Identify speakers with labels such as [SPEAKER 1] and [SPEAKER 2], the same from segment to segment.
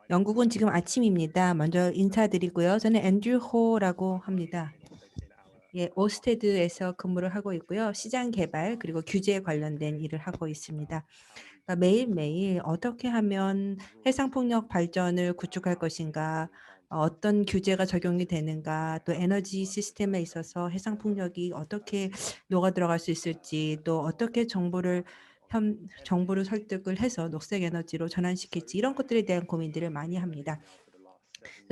[SPEAKER 1] 영국은 지금 아침입니다. 먼저 인사드리고요. 저는 앤드류 호라고 합니다. 예, 오스테드에서 근무를 하고 있고요. 시장 개발 그리고 규제에 관련된 일을 하고 있습니다. 그러니까 매일매일 어떻게 하면 해상 폭력 발전을 구축할 것인가, 어떤 규제가 적용이 되는가, 또 에너지 시스템에 있어서 해상 폭력이 어떻게 녹아 들어갈 수 있을지, 또 어떻게 정부를 설득을 해서 녹색 에너지로 전환시킬지 이런 것들에 대한 고민들을 많이 합니다.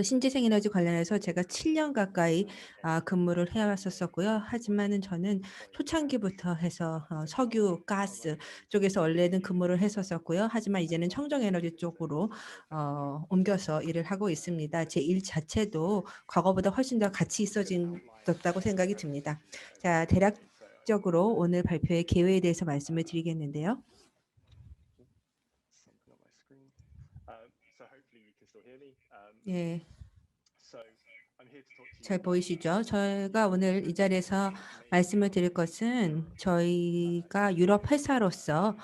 [SPEAKER 1] 신재생 에너지 관련해서 제가 7년 가까이 근무를 해 왔었었고요. 하지만은 저는 초창기부터 해서 석유, 가스 쪽에서 원래는 근무를 했었었고요. 하지만 이제는 청정 에너지 쪽으로 옮겨서 일을 하고 있습니다. 제 일 자체도 과거보다 훨씬 더 가치 있어졌다고 생각이 듭니다. 자, 대략적으로 오늘 발표의 계획에 대해서 말씀을 드리겠는데요. 예. 잘 보이시죠? 저희가 오늘 이 자리에서 말씀을 드릴 것은 저희가 유럽 회사로서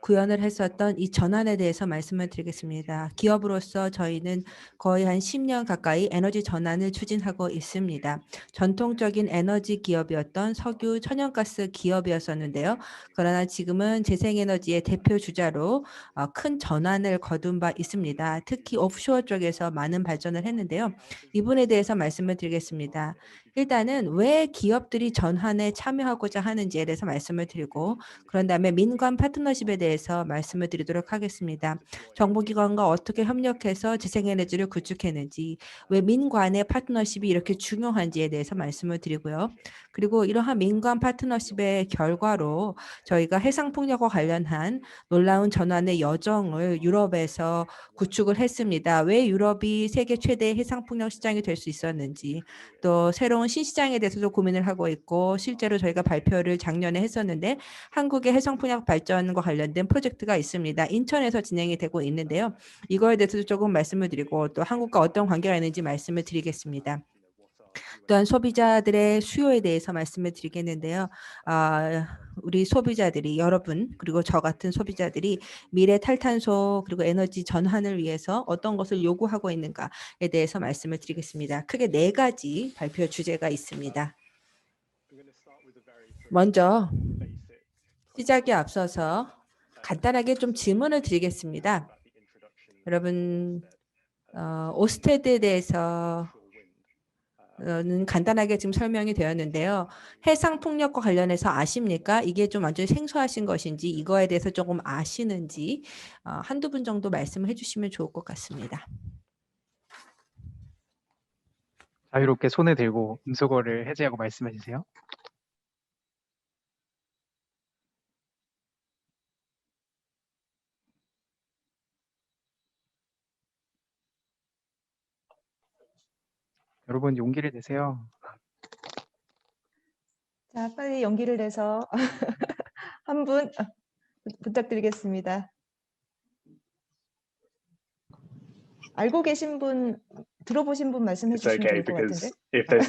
[SPEAKER 1] 구현을 했었던 이 전환에 대해서 말씀을 드리겠습니다. 기업으로서 저희는 거의 한 10년 가까이 에너지 전환을 추진하고 있습니다. 전통적인 에너지 기업이었던 석유, 천연가스 기업이었었는데요. 그러나 지금은 재생에너지의 대표 주자로 큰 전환을 거둔 바 있습니다. 특히 오프쇼어 쪽에서 많은 발전을 했는데요. 이 부분에 대해서 말씀을 드리겠습니다. 일단은 왜 기업들이 전환에 참여하고자 하는지에 대해서 말씀을 드리고 그런 다음에 민관 파트너십에 대해서 말씀을 드리도록 하겠습니다. 정보기관과 어떻게 협력해서 재생에너지를 구축했는지, 왜 민관의 파트너십이 이렇게 중요한지에 대해서 말씀을 드리고요. 그리고 이러한 민관 파트너십의 결과로 저희가 해상폭력과 관련한 놀라운 전환의 여정을 유럽에서 구축을 했습니다. 왜 유럽이 세계 최대 해상폭력 시장이 될 수 있었는지, 또 새로운 신시장에 대해서도 고민을 하고 있고 실제로 저희가 발표를 작년에 했었는데 한국의 해상풍력 발전과 관련된 프로젝트가 있습니다. 인천에서 진행이 되고 있는데요. 이거에 대해서도 조금 말씀을 드리고 또 한국과 어떤 관계가 있는지 말씀을 드리겠습니다. 또한 소비자들의 수요에 대해서 말씀을 드리겠는데요. 우리 소비자들이 여러분 그리고 저 같은 소비자들이 미래 탈탄소 그리고 에너지 전환을 위해서 어떤 것을 요구하고 있는가에 대해서 말씀을 드리겠습니다. 크게 4가지 발표 주제가 있습니다. 먼저 시작에 앞서서 간단하게 좀 질문을 드리겠습니다. 여러분 오스테드에 대해서 는 간단하게 지금 설명이 되었는데요. 해상 폭력과 관련해서 아십니까? 이게 좀 완전히 생소하신 것인지 이거에 대해서 조금 아시는지 한두 분 정도 말씀을 해 주시면 좋을 것 같습니다.
[SPEAKER 2] 자유롭게 손을 들고 음소거를 해제하고 말씀해 주세요. 여러분 용기를 내세요.
[SPEAKER 3] 자, 빨리 용기를 내서 한 분 부탁드리겠습니다. 알고 계신 분, 들어보신 분 말씀해
[SPEAKER 4] It's
[SPEAKER 3] 주시면
[SPEAKER 4] okay
[SPEAKER 3] 좋을 것 같은데.
[SPEAKER 4] because if there's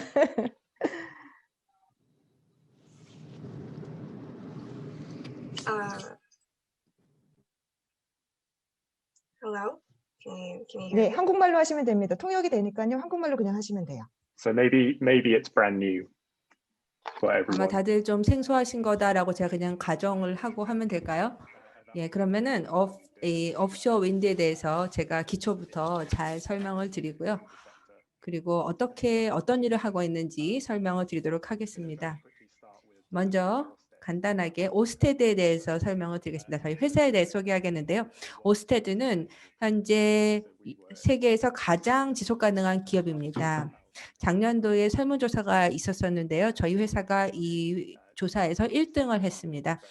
[SPEAKER 5] Hello? Can you hear
[SPEAKER 3] 네,
[SPEAKER 5] me?
[SPEAKER 3] 한국말로 하시면 됩니다. 통역이 되니까요. 한국말로 그냥 하시면 돼요.
[SPEAKER 4] so maybe it's brand new for
[SPEAKER 1] 아마
[SPEAKER 4] everyone.
[SPEAKER 1] 다들 좀 생소하신 거다라고 제가 그냥 가정을 하고 하면 될까요? 예, 그러면은 이 오프쇼어 윈드에 대해서 제가 기초부터 잘 설명을 드리고요. 그리고 어떤 일을 하고 있는지 설명을 드리도록 하겠습니다. 먼저 간단하게 오스테드에 대해서 설명을 드리겠습니다. 저희 회사에 대해 소개하겠는데요. 오스테드는 현재 세계에서 가장 지속 가능한 기업입니다. 작년도에 설문조사가 있었었는데요. 저희 회사가 이 조사에서 1등을 했습니다.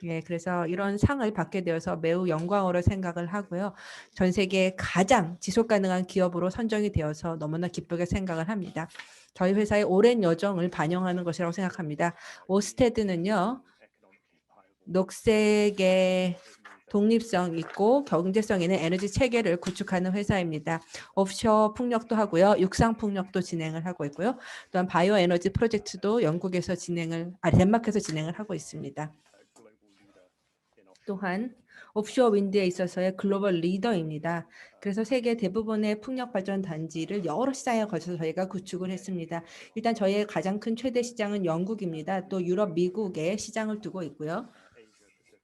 [SPEAKER 1] 예, 그래서 이런 상을 받게 되어서 매우 영광으로 생각을 하고요. 전 세계 가장 지속 가능한 기업으로 선정이 되어서 너무나 기쁘게 생각을 합니다. 저희 회사의 오랜 여정을 반영하는 것이라고 생각합니다. 오스테드는요, 녹색의 독립성 있고 경제성 있는 에너지 체계를 구축하는 회사입니다. 오프쇼어 풍력도 하고요. 육상 풍력도 진행을 하고 있고요. 또한 바이오 에너지 프로젝트도 덴마크에서 진행을 하고 있습니다. 또한 옵쇼어 윈드에 있어서의 글로벌 리더입니다. 그래서 세계 대부분의 풍력 발전 단지를 여러 시장에 걸쳐서 저희가 구축을 했습니다. 일단 저희의 가장 큰 최대 시장은 영국입니다. 또 유럽, 미국에 시장을 두고 있고요.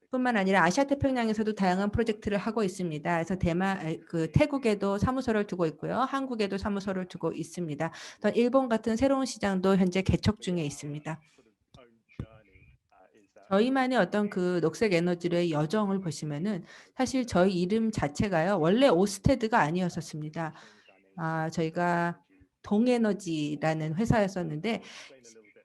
[SPEAKER 1] 뿐만 아니라 아시아 태평양에서도 다양한 프로젝트를 하고 있습니다. 그래서 태국에도 사무소를 두고 있고요. 한국에도 사무소를 두고 있습니다. 또 일본 같은 새로운 시장도 현재 개척 중에 있습니다. 저희만의 어떤 그 녹색 에너지의 여정을 보시면은 사실 저희 이름 자체가요. 원래 오스테드가 아니었었습니다. 저희가 동에너지라는 회사였었는데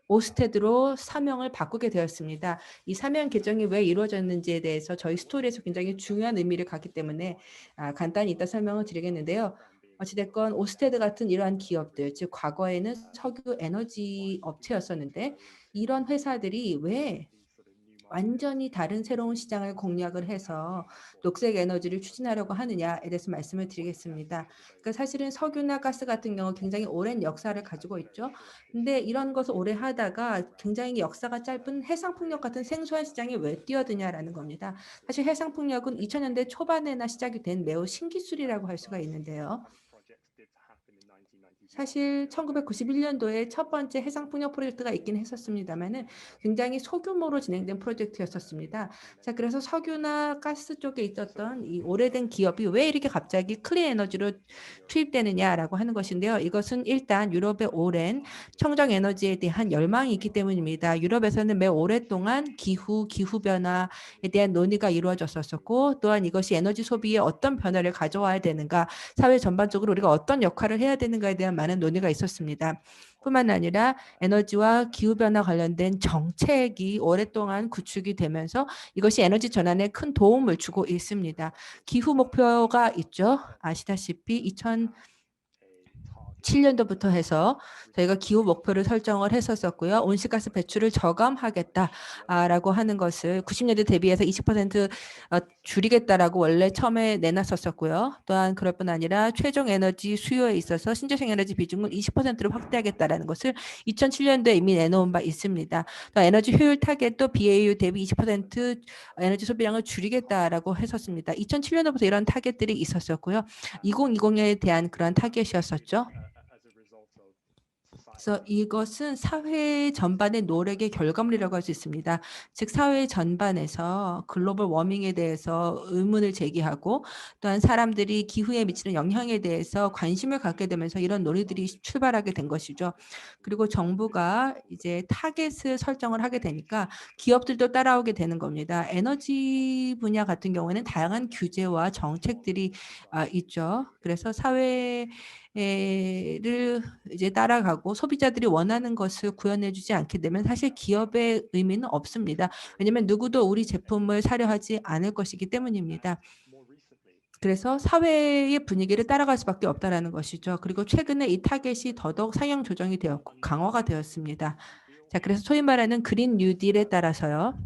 [SPEAKER 1] 오스테드로 사명을 바꾸게 되었습니다. 이 사명 개정이 왜 이루어졌는지에 대해서 저희 스토리에서 굉장히 중요한 의미를 갖기 때문에 간단히 이따 설명을 드리겠는데요. 어찌됐건 오스테드 같은 이러한 기업들, 즉 과거에는 석유 에너지 업체였었는데 이런 회사들이 왜 완전히 다른 새로운 시장을 공략을 해서 녹색 에너지를 추진하려고 하느냐에 대해서 말씀을 드리겠습니다. 그러니까 사실은 석유나 가스 같은 경우 굉장히 오랜 역사를 가지고 있죠. 근데 이런 것을 오래 하다가 굉장히 역사가 짧은 해상풍력 같은 생소한 시장에 왜 뛰어드냐라는 겁니다. 사실 해상풍력은 2000년대 초반에나 시작이 된 매우 신기술이라고 할 수가 있는데요. 사실 1991년도에 첫 번째 해상풍력 프로젝트가 있긴 했었습니다만은 굉장히 소규모로 진행된 프로젝트였었습니다. 자, 그래서 석유나 가스 쪽에 있었던 이 오래된 기업이 왜 이렇게 갑자기 클린 에너지로 투입되느냐라고 하는 것인데요. 이것은 일단 유럽의 오랜 청정 에너지에 대한 열망이 있기 때문입니다. 유럽에서는 매우 오랫동안 기후 변화에 대한 논의가 이루어졌었고 또한 이것이 에너지 소비에 어떤 변화를 가져와야 되는가, 사회 전반적으로 우리가 어떤 역할을 해야 되는가에 대한 많은 논의가 있었습니다. 뿐만 아니라 에너지와 기후변화 관련된 정책이 오랫동안 구축이 되면서 이것이 에너지 전환에 큰 도움을 주고 있습니다. 기후 목표가 있죠. 아시다시피 2007년도부터 해서 저희가 기후 목표를 설정을 했었고요. 온실가스 배출을 저감하겠다라고 하는 것을 90년대 대비해서 20% 줄이겠다라고 원래 처음에 내놨었고요. 또한 그럴 뿐 아니라 최종 에너지 수요에 있어서 신재생 에너지 비중을 20%로 확대하겠다라는 것을 2007년도에 이미 내놓은 바 있습니다. 또 에너지 효율 타겟도 BAU 대비 20% 에너지 소비량을 줄이겠다라고 했었습니다. 2007년도부터 이런 타겟들이 있었고요. 2020에 대한 그런 타겟이었었죠. 그래서 이것은 사회 전반의 노력의 결과물이라고 할 수 있습니다. 즉 사회 전반에서 글로벌 워밍에 대해서 의문을 제기하고 또한 사람들이 기후에 미치는 영향에 대해서 관심을 갖게 되면서 이런 논의들이 출발하게 된 것이죠. 그리고 정부가 이제 타겟을 설정을 하게 되니까 기업들도 따라오게 되는 겁니다. 에너지 분야 같은 경우에는 다양한 규제와 정책들이 있죠. 그래서 사회를 이제 따라가고 소비자들이 원하는 것을 구현해주지 않게 되면 사실 기업의 의미는 없습니다. 왜냐하면 누구도 우리 제품을 사려 하지 않을 것이기 때문입니다. 그래서 사회의 분위기를 따라갈 수밖에 없다라는 것이죠. 그리고 최근에 이 타겟이 더더욱 상향 조정이 되었고 강화가 되었습니다. 자, 그래서 소위 말하는 그린 뉴딜에 따라서요.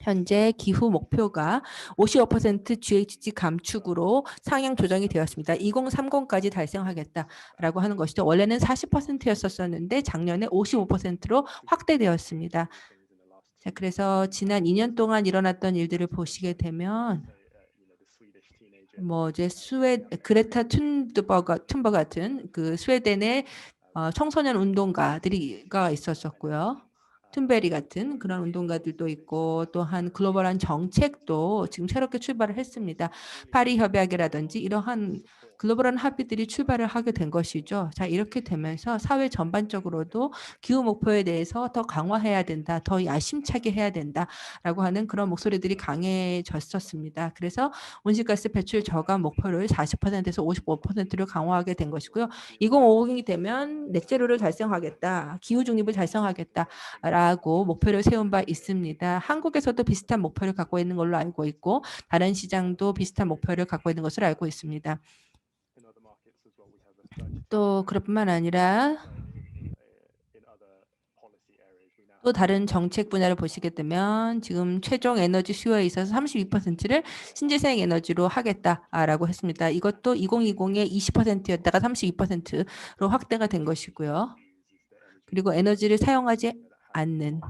[SPEAKER 1] 현재 기후 목표가 55% GHG 감축으로 상향 조정이 되었습니다. 2030까지 달성하겠다라고 하는 것이죠. 원래는 40%였었는데 작년에 55%로 확대되었습니다. 자, 그래서 지난 2년 동안 일어났던 일들을 보시게 되면 이제 그레타 툰버그 같은 그 스웨덴의 청소년 운동가들이가 있었었고요. 툰베리 같은 그런 운동가들도 있고 또한 글로벌한 정책도 지금 새롭게 출발을 했습니다. 파리 협약이라든지 이러한 글로벌한 합의들이 출발을 하게 된 것이죠. 자, 이렇게 되면서 사회 전반적으로도 기후 목표에 대해서 더 강화해야 된다, 더 야심차게 해야 된다라고 하는 그런 목소리들이 강해졌었습니다. 그래서 온실가스 배출 저감 목표를 40%에서 55%로 강화하게 된 것이고요. 2050이 되면 넷제로를 달성하겠다, 기후 중립을 달성하겠다라고 목표를 세운 바 있습니다. 한국에서도 비슷한 목표를 갖고 있는 걸로 알고 있고 다른 시장도 비슷한 목표를 갖고 있는 것을 알고 있습니다. 또 그럴 뿐만 아니라 또 다른 정책 분야를 보시게 되면 지금 최종 에너지 수요에 있어서 32%를 신재생 에너지로 하겠다라고 했습니다. 이것도 2020에 20%였다가 32%로 확대가 된 것이고요. 그리고 에너지를 사용하지 않는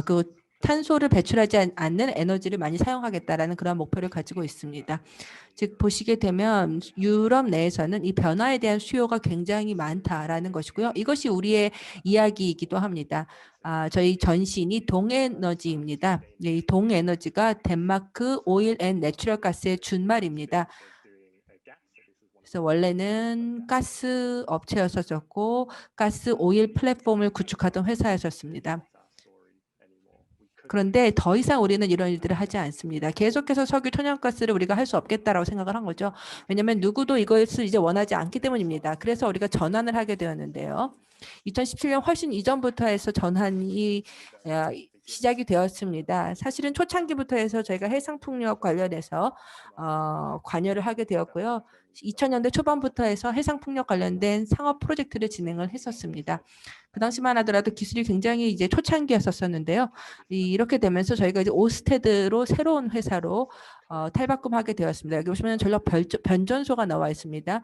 [SPEAKER 1] 그 탄소를 배출하지 않는 에너지를 많이 사용하겠다라는 그런 목표를 가지고 있습니다. 즉 보시게 되면 유럽 내에서는 이 변화에 대한 수요가 굉장히 많다라는 것이고요. 이것이 우리의 이야기이기도 합니다. 저희 전신이 동에너지입니다. 이 동에너지가 덴마크 오일 앤 내추럴 가스의 준말입니다. 그래서 원래는 가스 업체였었고 가스 오일 플랫폼을 구축하던 회사였었습니다. 그런데 더 이상 우리는 이런 일들을 하지 않습니다. 계속해서 석유 천연가스를 우리가 할 수 없겠다라고 생각을 한 거죠. 왜냐하면 누구도 이것을 이제 원하지 않기 때문입니다. 그래서 우리가 전환을 하게 되었는데요. 2017년 훨씬 이전부터 해서 전환이 시작이 되었습니다. 사실은 초창기부터 해서 저희가 해상풍력 관련해서 관여를 하게 되었고요. 2000년대 초반부터 해서 해상풍력 관련된 상업 프로젝트를 진행을 했었습니다. 그 당시만 하더라도 기술이 굉장히 이제 초창기였었는데요. 이렇게 되면서 저희가 이제 오스테드로 새로운 회사로 탈바꿈하게 되었습니다. 여기 보시면 전력 변전소가 나와 있습니다.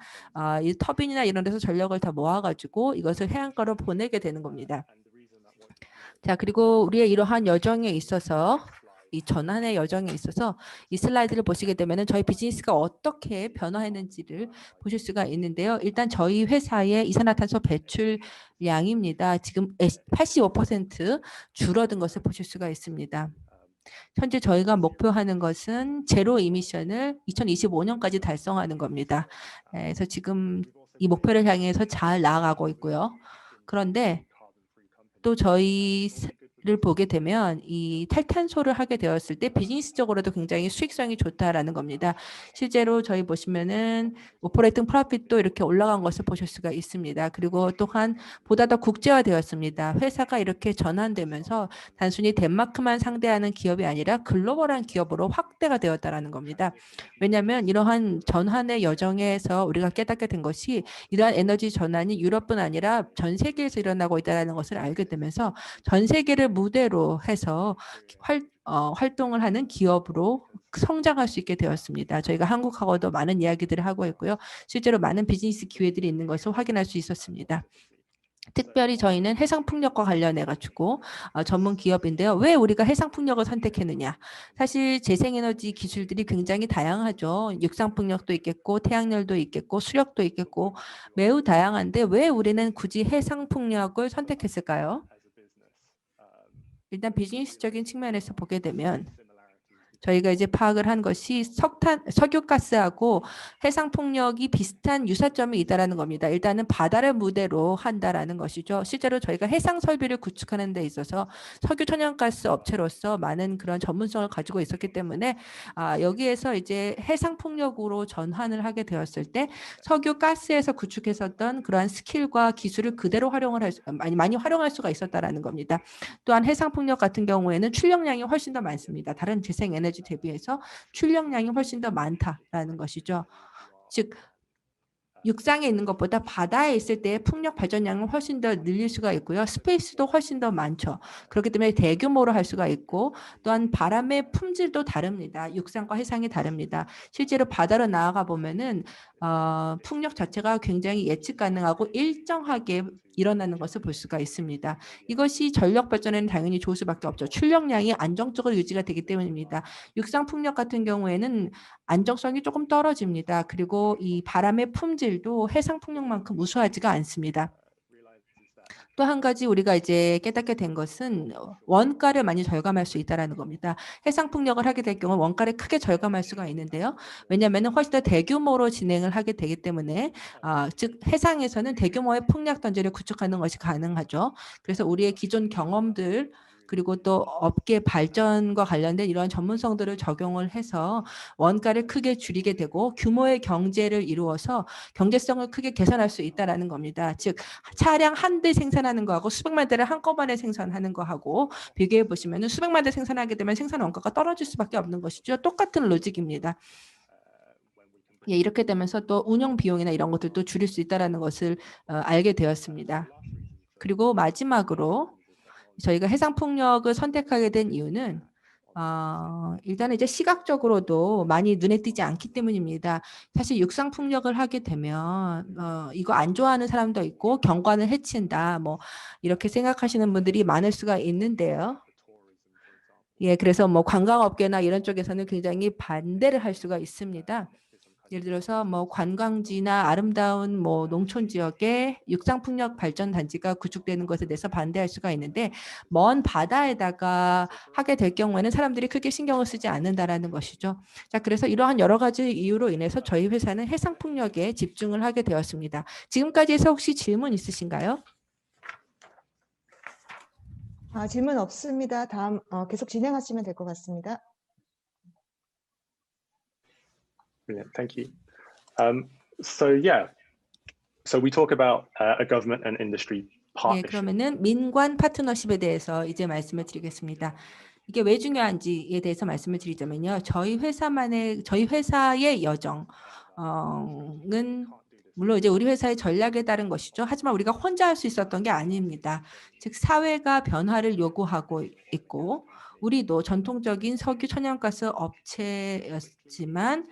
[SPEAKER 1] 이 터빈이나 이런 데서 전력을 다 모아가지고 이것을 해안가로 보내게 되는 겁니다. 자, 그리고 우리의 이러한 여정에 있어서 이 전환의 여정에 있어서 이 슬라이드를 보시게 되면은 저희 비즈니스가 어떻게 변화했는지를 보실 수가 있는데요. 일단 저희 회사의 이산화탄소 배출량입니다. 지금 85% 줄어든 것을 보실 수가 있습니다. 현재 저희가 목표하는 것은 제로 이미션을 2025년까지 달성하는 겁니다. 그래서 지금 이 목표를 향해서 잘 나아가고 있고요. 그런데 또 저희를 보게 되면 이 탈탄소를 하게 되었을 때 비즈니스적으로도 굉장히 수익성이 좋다라는 겁니다. 실제로 저희 보시면은 오퍼레이팅 프로핏도 이렇게 올라간 것을 보실 수가 있습니다. 그리고 또한 보다 더 국제화되었습니다. 회사가 이렇게 전환되면서 단순히 덴마크만 상대하는 기업이 아니라 글로벌한 기업으로 확대가 되었다라는 겁니다. 왜냐하면 이러한 전환의 여정에서 우리가 깨닫게 된 것이 이러한 에너지 전환이 유럽뿐 아니라 전 세계에서 일어나고 있다는 것을 알게 되면서 전 세계를 무대로 해서 활동을 하는 기업으로 성장할 수 있게 되었습니다. 저희가 한국하고도 많은 이야기들을 하고 있고요. 실제로 많은 비즈니스 기회들이 있는 것을 확인할 수 있었습니다. 특별히 저희는 해상풍력과 관련해 가지고 전문 기업인데요. 왜 우리가 해상풍력을 선택했느냐? 사실 재생에너지 기술들이 굉장히 다양하죠. 육상풍력도 있겠고 태양열도 있겠고 수력도 있겠고 매우 다양한데 왜 우리는 굳이 해상풍력을 선택했을까요? 일단 비즈니스적인 측면에서 보게 되면 저희가 이제 파악을 한 것이 석유가스하고 해상풍력이 비슷한 유사점이 있다라는 겁니다. 일단은 바다를 무대로 한다라는 것이죠. 실제로 저희가 해상 설비를 구축하는 데 있어서 석유 천연가스 업체로서 많은 그런 전문성을 가지고 있었기 때문에 여기에서 이제 해상풍력으로 전환을 하게 되었을 때 석유가스에서 구축했었던 그러한 스킬과 기술을 그대로 많이 활용할 수가 있었다라는 겁니다. 또한 해상풍력 같은 경우에는 출력량이 훨씬 더 많습니다. 다른 재생에너지 대비해서 출력량이 훨씬 더 많다라는 것이죠. 즉 육상에 있는 것보다 바다에 있을 때 풍력 발전량을 훨씬 더 늘릴 수가 있고요. 스페이스도 훨씬 더 많죠. 그렇기 때문에 대규모로 할 수가 있고 또한 바람의 품질도 다릅니다. 육상과 해상이 다릅니다. 실제로 바다로 나아가 보면은 풍력 자체가 굉장히 예측 가능하고 일정하게 일어나는 것을 볼 수가 있습니다. 이것이 전력 발전에는 당연히 좋을 수밖에 없죠. 출력량이 안정적으로 유지가 되기 때문입니다. 육상 풍력 같은 경우에는 안정성이 조금 떨어집니다. 그리고 이 바람의 품질도 해상 풍력만큼 우수하지가 않습니다. 또 한 가지 우리가 이제 깨닫게 된 것은 원가를 많이 절감할 수 있다는 겁니다. 해상 풍력을 하게 될 경우 원가를 크게 절감할 수가 있는데요. 왜냐하면 훨씬 더 대규모로 진행을 하게 되기 때문에 즉 해상에서는 대규모의 풍력 던지를 구축하는 것이 가능하죠. 그래서 우리의 기존 경험들 그리고 또 업계 발전과 관련된 이러한 전문성들을 적용을 해서 원가를 크게 줄이게 되고 규모의 경제를 이루어서 경제성을 크게 개선할 수 있다는 겁니다. 즉 차량 한 대 생산하는 거하고 수백만 대를 한꺼번에 생산하는 거하고 비교해 보시면 수백만 대 생산하게 되면 생산 원가가 떨어질 수밖에 없는 것이죠. 똑같은 로직입니다. 예, 이렇게 되면서 또 운영 비용이나 이런 것들도 줄일 수 있다는 것을 알게 되었습니다. 그리고 마지막으로 저희가 해상풍력을 선택하게 된 이유는 일단은 이제 시각적으로도 많이 눈에 띄지 않기 때문입니다. 사실 육상풍력을 하게 되면 이거 안 좋아하는 사람도 있고 경관을 해친다 뭐 이렇게 생각하시는 분들이 많을 수가 있는데요. 예, 그래서 뭐 관광업계나 이런 쪽에서는 굉장히 반대를 할 수가 있습니다. 예를 들어서 뭐 관광지나 아름다운 뭐 농촌 지역에 육상풍력 발전 단지가 구축되는 것에 대해서 반대할 수가 있는데 먼 바다에다가 하게 될 경우에는 사람들이 크게 신경을 쓰지 않는다라는 것이죠. 자, 그래서 이러한 여러 가지 이유로 인해서 저희 회사는 해상풍력에 집중을 하게 되었습니다. 지금까지 해서 혹시 질문 있으신가요?
[SPEAKER 3] 질문 없습니다. 다음 계속 진행하시면 될 것 같습니다.
[SPEAKER 4] Brilliant, thank you. So we talk about a government and industry
[SPEAKER 1] 예,
[SPEAKER 4] partnership.
[SPEAKER 1] 그러면은 민관 파트너십에 대해서 이제 말씀을 드리겠습니다. 이게 왜 중요한지에 대해서 말씀을 드리자면요. 저희 회사의 여정은 물론 이제 우리 회사의 전략에 따른 것이죠. 하지만 우리가 혼자 할 수 있었던 게 아닙니다. 즉 사회가 변화를 요구하고 있고 우리도 전통적인 석유 천연가스 업체였지만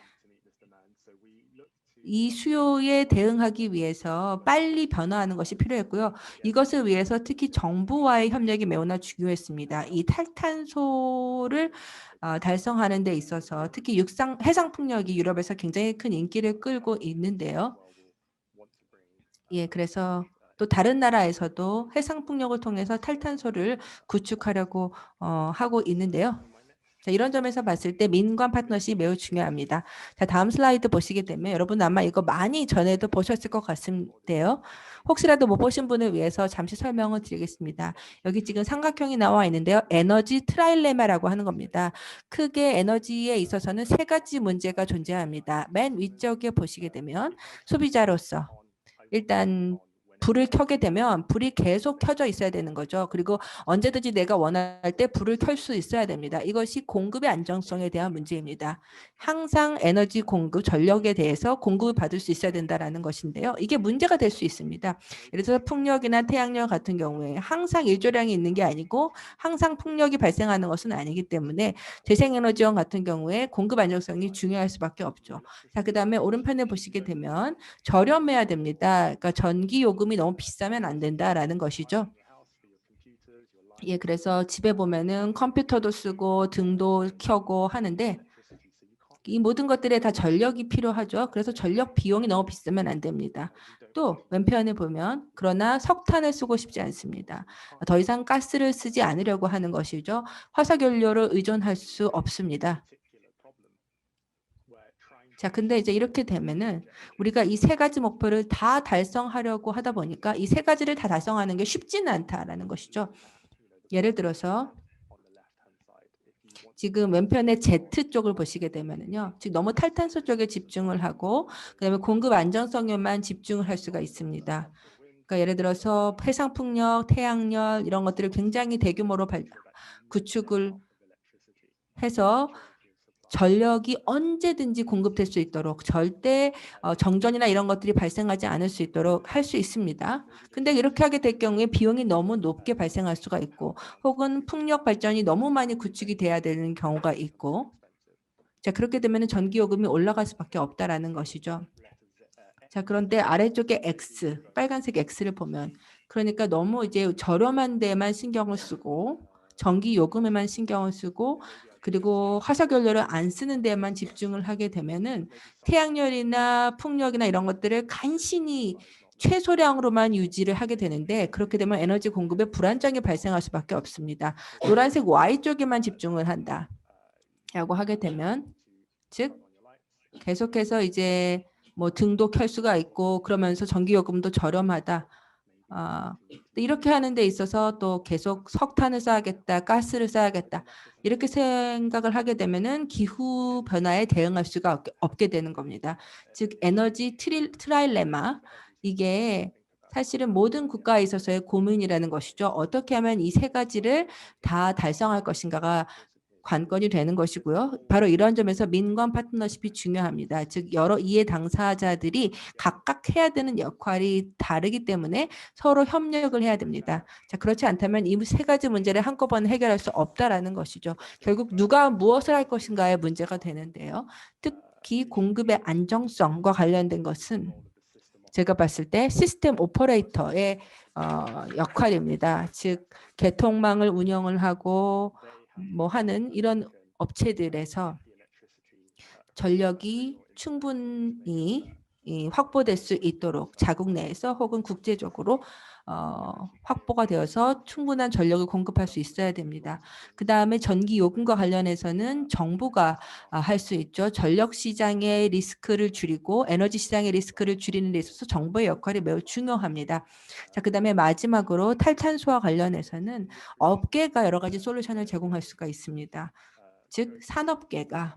[SPEAKER 1] 이 수요에 대응하기 위해서 빨리 변화하는 것이 필요했고요. 이것을 위해서 특히 정부와의 협력이 매우나 중요했습니다. 이 탈탄소를 달성하는 데 있어서 특히 해상풍력이 유럽에서 굉장히 큰 인기를 끌고 있는데요. 예, 그래서 또 다른 나라에서도 해상풍력을 통해서 탈탄소를 구축하려고 하고 있는데요. 자, 이런 점에서 봤을 때 민관 파트너십이 매우 중요합니다. 자, 다음 슬라이드 보시게 되면 여러분 아마 이거 많이 전에도 보셨을 것 같은데요. 혹시라도 못 보신 분을 위해서 잠시 설명을 드리겠습니다. 여기 지금 삼각형이 나와 있는데요. 에너지 트라일레마라고 하는 겁니다. 크게 에너지에 있어서는 세 가지 문제가 존재합니다. 맨 위쪽에 보시게 되면 소비자로서 일단 불을 켜게 되면 불이 계속 켜져 있어야 되는 거죠. 그리고 언제든지 내가 원할 때 불을 켤 수 있어야 됩니다. 이것이 공급의 안정성에 대한 문제입니다. 항상 에너지 공급, 전력에 대해서 공급을 받을 수 있어야 된다는 것인데요. 이게 문제가 될 수 있습니다. 예를 들어서 풍력이나 태양력 같은 경우에 항상 일조량이 있는 게 아니고 항상 풍력이 발생하는 것은 아니기 때문에 재생에너지원 같은 경우에 공급 안정성이 중요할 수밖에 없죠. 자, 그다음에 오른편에 보시게 되면 저렴해야 됩니다. 그러니까 전기 요금이 너무 비싸면 안 된다라는 것이죠. 예, 그래서 집에 보면은 컴퓨터도 쓰고 등도 켜고 하는데 이 모든 것들에 다 전력이 필요하죠. 그래서 전력 비용이 너무 비싸면 안 됩니다. 또 왼편에 보면 그러나 석탄을 쓰고 싶지 않습니다. 더 이상 가스를 쓰지 않으려고 하는 것이죠. 화석연료를 의존할 수 없습니다. 자, 근데 이제 이렇게 되면은 우리가 이 세 가지 목표를 다 달성하려고 하다 보니까 이 세 가지를 다 달성하는 게 쉽지는 않다라는 것이죠. 예를 들어서 지금 왼편의 Z 쪽을 보시게 되면은요. 즉 너무 탈탄소 쪽에 집중을 하고 그다음에 공급 안정성에만 집중을 할 수가 있습니다. 그러니까 예를 들어서 해상풍력, 태양열 이런 것들을 굉장히 대규모로 구축을 해서 전력이 언제든지 공급될 수 있도록 절대 정전이나 이런 것들이 발생하지 않을 수 있도록 할 수 있습니다. 근데 이렇게 하게 될 경우에 비용이 너무 높게 발생할 수가 있고 혹은 풍력 발전이 너무 많이 구축이 돼야 되는 경우가 있고 자, 그렇게 되면 전기요금이 올라갈 수밖에 없다라는 것이죠. 자, 그런데 아래쪽에 X, 빨간색 X를 보면 그러니까 너무 이제 저렴한 데만 신경을 쓰고 전기 요금에만 신경을 쓰고 그리고 화석연료를 안 쓰는 데만 집중을 하게 되면은 태양열이나 풍력이나 이런 것들을 간신히 최소량으로만 유지를 하게 되는데 그렇게 되면 에너지 공급에 불안정이 발생할 수밖에 없습니다. 노란색 Y 쪽에만 집중을 한다라고 하게 되면 즉 계속해서 이제 뭐 등도 켤 수가 있고 그러면서 전기요금도 저렴하다. 이렇게 하는 데 있어서 또 계속 석탄을 써야겠다, 가스를 써야겠다. 이렇게 생각을 하게 되면은 기후 변화에 대응할 수가 없게 되는 겁니다. 즉 에너지 트라일레마 이게 사실은 모든 국가에 있어서의 고민이라는 것이죠. 어떻게 하면 이 세 가지를 다 달성할 것인가가 관건이 되는 것이고요. 바로 이런 점에서 민관 파트너십이 중요합니다. 즉 여러 이해 당사자들이 각각 해야 되는 역할이 다르기 때문에 서로 협력을 해야 됩니다. 자, 그렇지 않다면 이 세 가지 문제를 한꺼번에 해결할 수 없다라는 것이죠. 결국 누가 무엇을 할 것인가의 문제가 되는데요. 특히 공급의 안정성과 관련된 것은 제가 봤을 때 시스템 오퍼레이터의 역할입니다. 즉 개통망을 운영을 하고 뭐 하는 이런 업체들에서 전력이 충분히 확보될 수 있도록 자국 내에서 혹은 국제적으로 확보가 되어서 충분한 전력을 공급할 수 있어야 됩니다. 그다음에 전기 요금과 관련해서는 정부가 할 수 있죠. 전력 시장의 리스크를 줄이고 에너지 시장의 리스크를 줄이는 데 있어서 정부의 역할이 매우 중요합니다. 자, 그다음에 마지막으로 탈탄소와 관련해서는 업계가 여러 가지 솔루션을 제공할 수가 있습니다. 즉 산업계가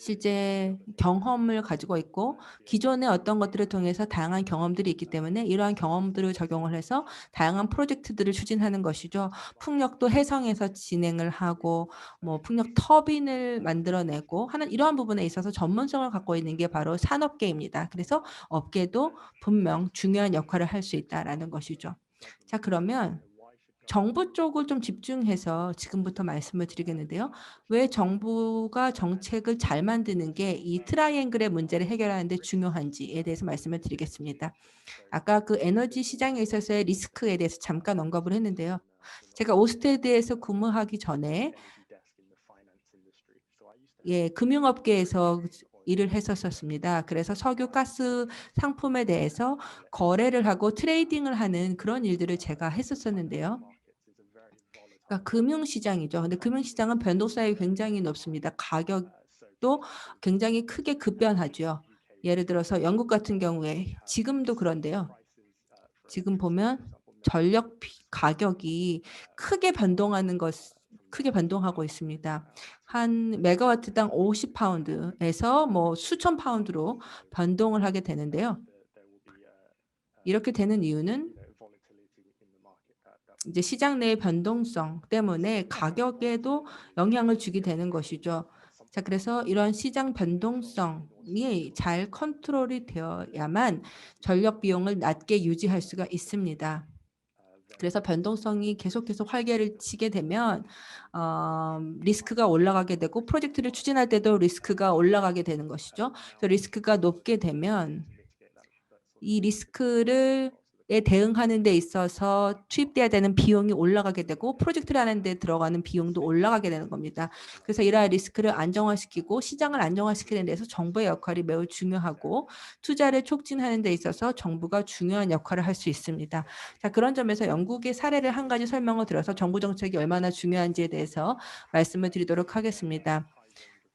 [SPEAKER 1] 실제 경험을 가지고 있고 기존의 어떤 것들을 통해서 다양한 경험들이 있기 때문에 이러한 경험들을 적용을 해서 다양한 프로젝트들을 추진하는 것이죠. 풍력도 해성에서 진행을 하고 뭐 풍력 터빈을 만들어내고 하는 이러한 부분에 있어서 전문성을 갖고 있는 게 바로 산업계입니다. 그래서 업계도 분명 중요한 역할을 할 수 있다라는 것이죠. 자, 그러면 정부 쪽을 좀 집중해서 지금부터 말씀을 드리겠는데요. 왜 정부가 정책을 잘 만드는 게 이 트라이앵글의 문제를 해결하는 데 중요한지에 대해서 말씀을 드리겠습니다. 아까 그 에너지 시장에 있어서의 리스크에 대해서 잠깐 언급을 했는데요. 제가 오스테드에서 근무하기 전에 금융업계에서 일을 했었습니다. 그래서 석유, 가스 상품에 대해서 거래를 하고 트레이딩을 하는 그런 일들을 제가 했었었는데요. 그러니까 금융시장이죠. 근데 금융시장은 변동성이 굉장히 높습니다. 가격도 굉장히 크게 급변하죠. 예를 들어서 영국 같은 경우에 지금도 그런데요. 지금 보면 전력 가격이 크게 변동하고 있습니다. 한 메가와트당 50파운드에서 뭐 수천 파운드로 변동을 하게 되는데요. 이렇게 되는 이유는 이제 시장 내의 변동성 때문에 가격에도 영향을 주게 되는 것이죠. 자, 그래서 이런 시장 변동성이 잘 컨트롤이 되어야만 전력 비용을 낮게 유지할 수가 있습니다. 그래서 변동성이 계속 활개를 치게 되면 리스크가 올라가게 되고 프로젝트를 추진할 때도 리스크가 올라가게 되는 것이죠. 그래서 리스크가 높게 되면 이 리스크를 대응하는 데 있어서 투입돼야 되는 비용이 올라가게 되고 프로젝트를 하는 데 들어가는 비용도 올라가게 되는 겁니다. 그래서 이러한 리스크를 안정화시키고 시장을 안정화시키는 데서 정부의 역할이 매우 중요하고 투자를 촉진하는 데 있어서 정부가 중요한 역할을 할 수 있습니다. 자, 그런 점에서 영국의 사례를 한 가지 설명을 드려서 정부 정책이 얼마나 중요한지에 대해서 말씀을 드리도록 하겠습니다.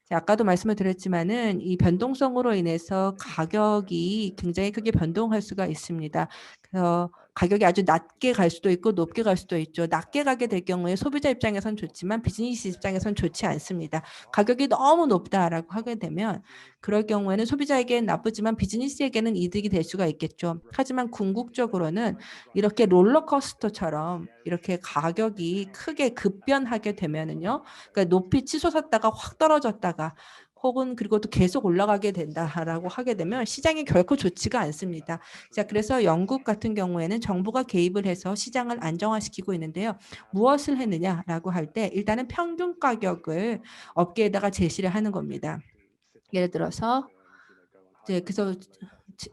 [SPEAKER 1] 자, 아까도 말씀을 드렸지만은 이 변동성으로 인해서 가격이 굉장히 크게 변동할 수가 있습니다. 그래서 가격이 아주 낮게 갈 수도 있고 높게 갈 수도 있죠. 낮게 가게 될 경우에 소비자 입장에선 좋지만 비즈니스 입장에선 좋지 않습니다. 가격이 너무 높다라고 하게 되면 그럴 경우에는 소비자에게는 나쁘지만 비즈니스에게는 이득이 될 수가 있겠죠. 하지만 궁극적으로는 이렇게 롤러코스터처럼 이렇게 가격이 크게 급변하게 되면은요. 그러니까 높이 치솟았다가 확 떨어졌다가 혹은 그리고 또 계속 올라가게 된다라고 하게 되면 시장이 결코 좋지가 않습니다. 자, 그래서 영국 같은 경우에는 정부가 개입을 해서 시장을 안정화시키고 있는데요. 무엇을 했느냐라고 할 때 일단은 평균 가격을 업계에다가 제시를 하는 겁니다. 예를 들어서 이제 그래서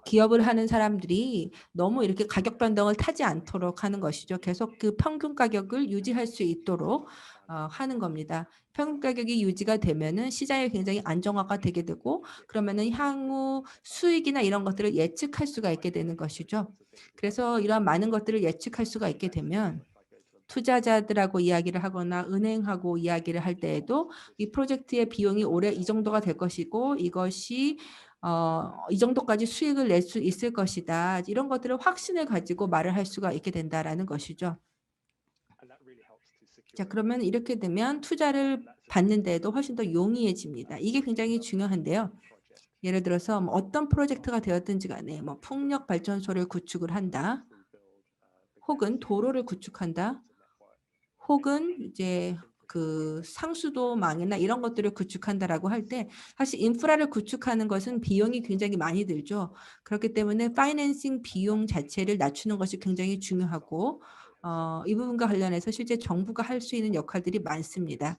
[SPEAKER 1] 기업을 하는 사람들이 너무 이렇게 가격 변동을 타지 않도록 하는 것이죠. 계속 그 평균 가격을 유지할 수 있도록 하는 겁니다. 평균 가격이 유지가 되면은 시장이 굉장히 안정화가 되게 되고 그러면은 향후 수익이나 이런 것들을 예측할 수가 있게 되는 것이죠. 그래서 이러한 많은 것들을 예측할 수가 있게 되면 투자자들하고 이야기를 하거나 은행하고 이야기를 할 때에도 이 프로젝트의 비용이 올해 이 정도가 될 것이고 이것이 이 정도까지 수익을 낼 수 있을 것이다. 이런 것들을 확신을 가지고 말을 할 수가 있게 된다라는 것이죠. 자, 그러면 이렇게 되면 투자를 받는 데에도 훨씬 더 용이해집니다. 이게 굉장히 중요한데요. 예를 들어서 뭐 어떤 프로젝트가 되었든지 간에 뭐 풍력 발전소를 구축을 한다. 혹은 도로를 구축한다. 혹은 이제 그 상수도망이나 이런 것들을 구축한다라고 할 때 사실 인프라를 구축하는 것은 비용이 굉장히 많이 들죠. 그렇기 때문에 파이낸싱 비용 자체를 낮추는 것이 굉장히 중요하고 이 부분과 관련해서 실제 정부가 할 수 있는 역할들이 많습니다.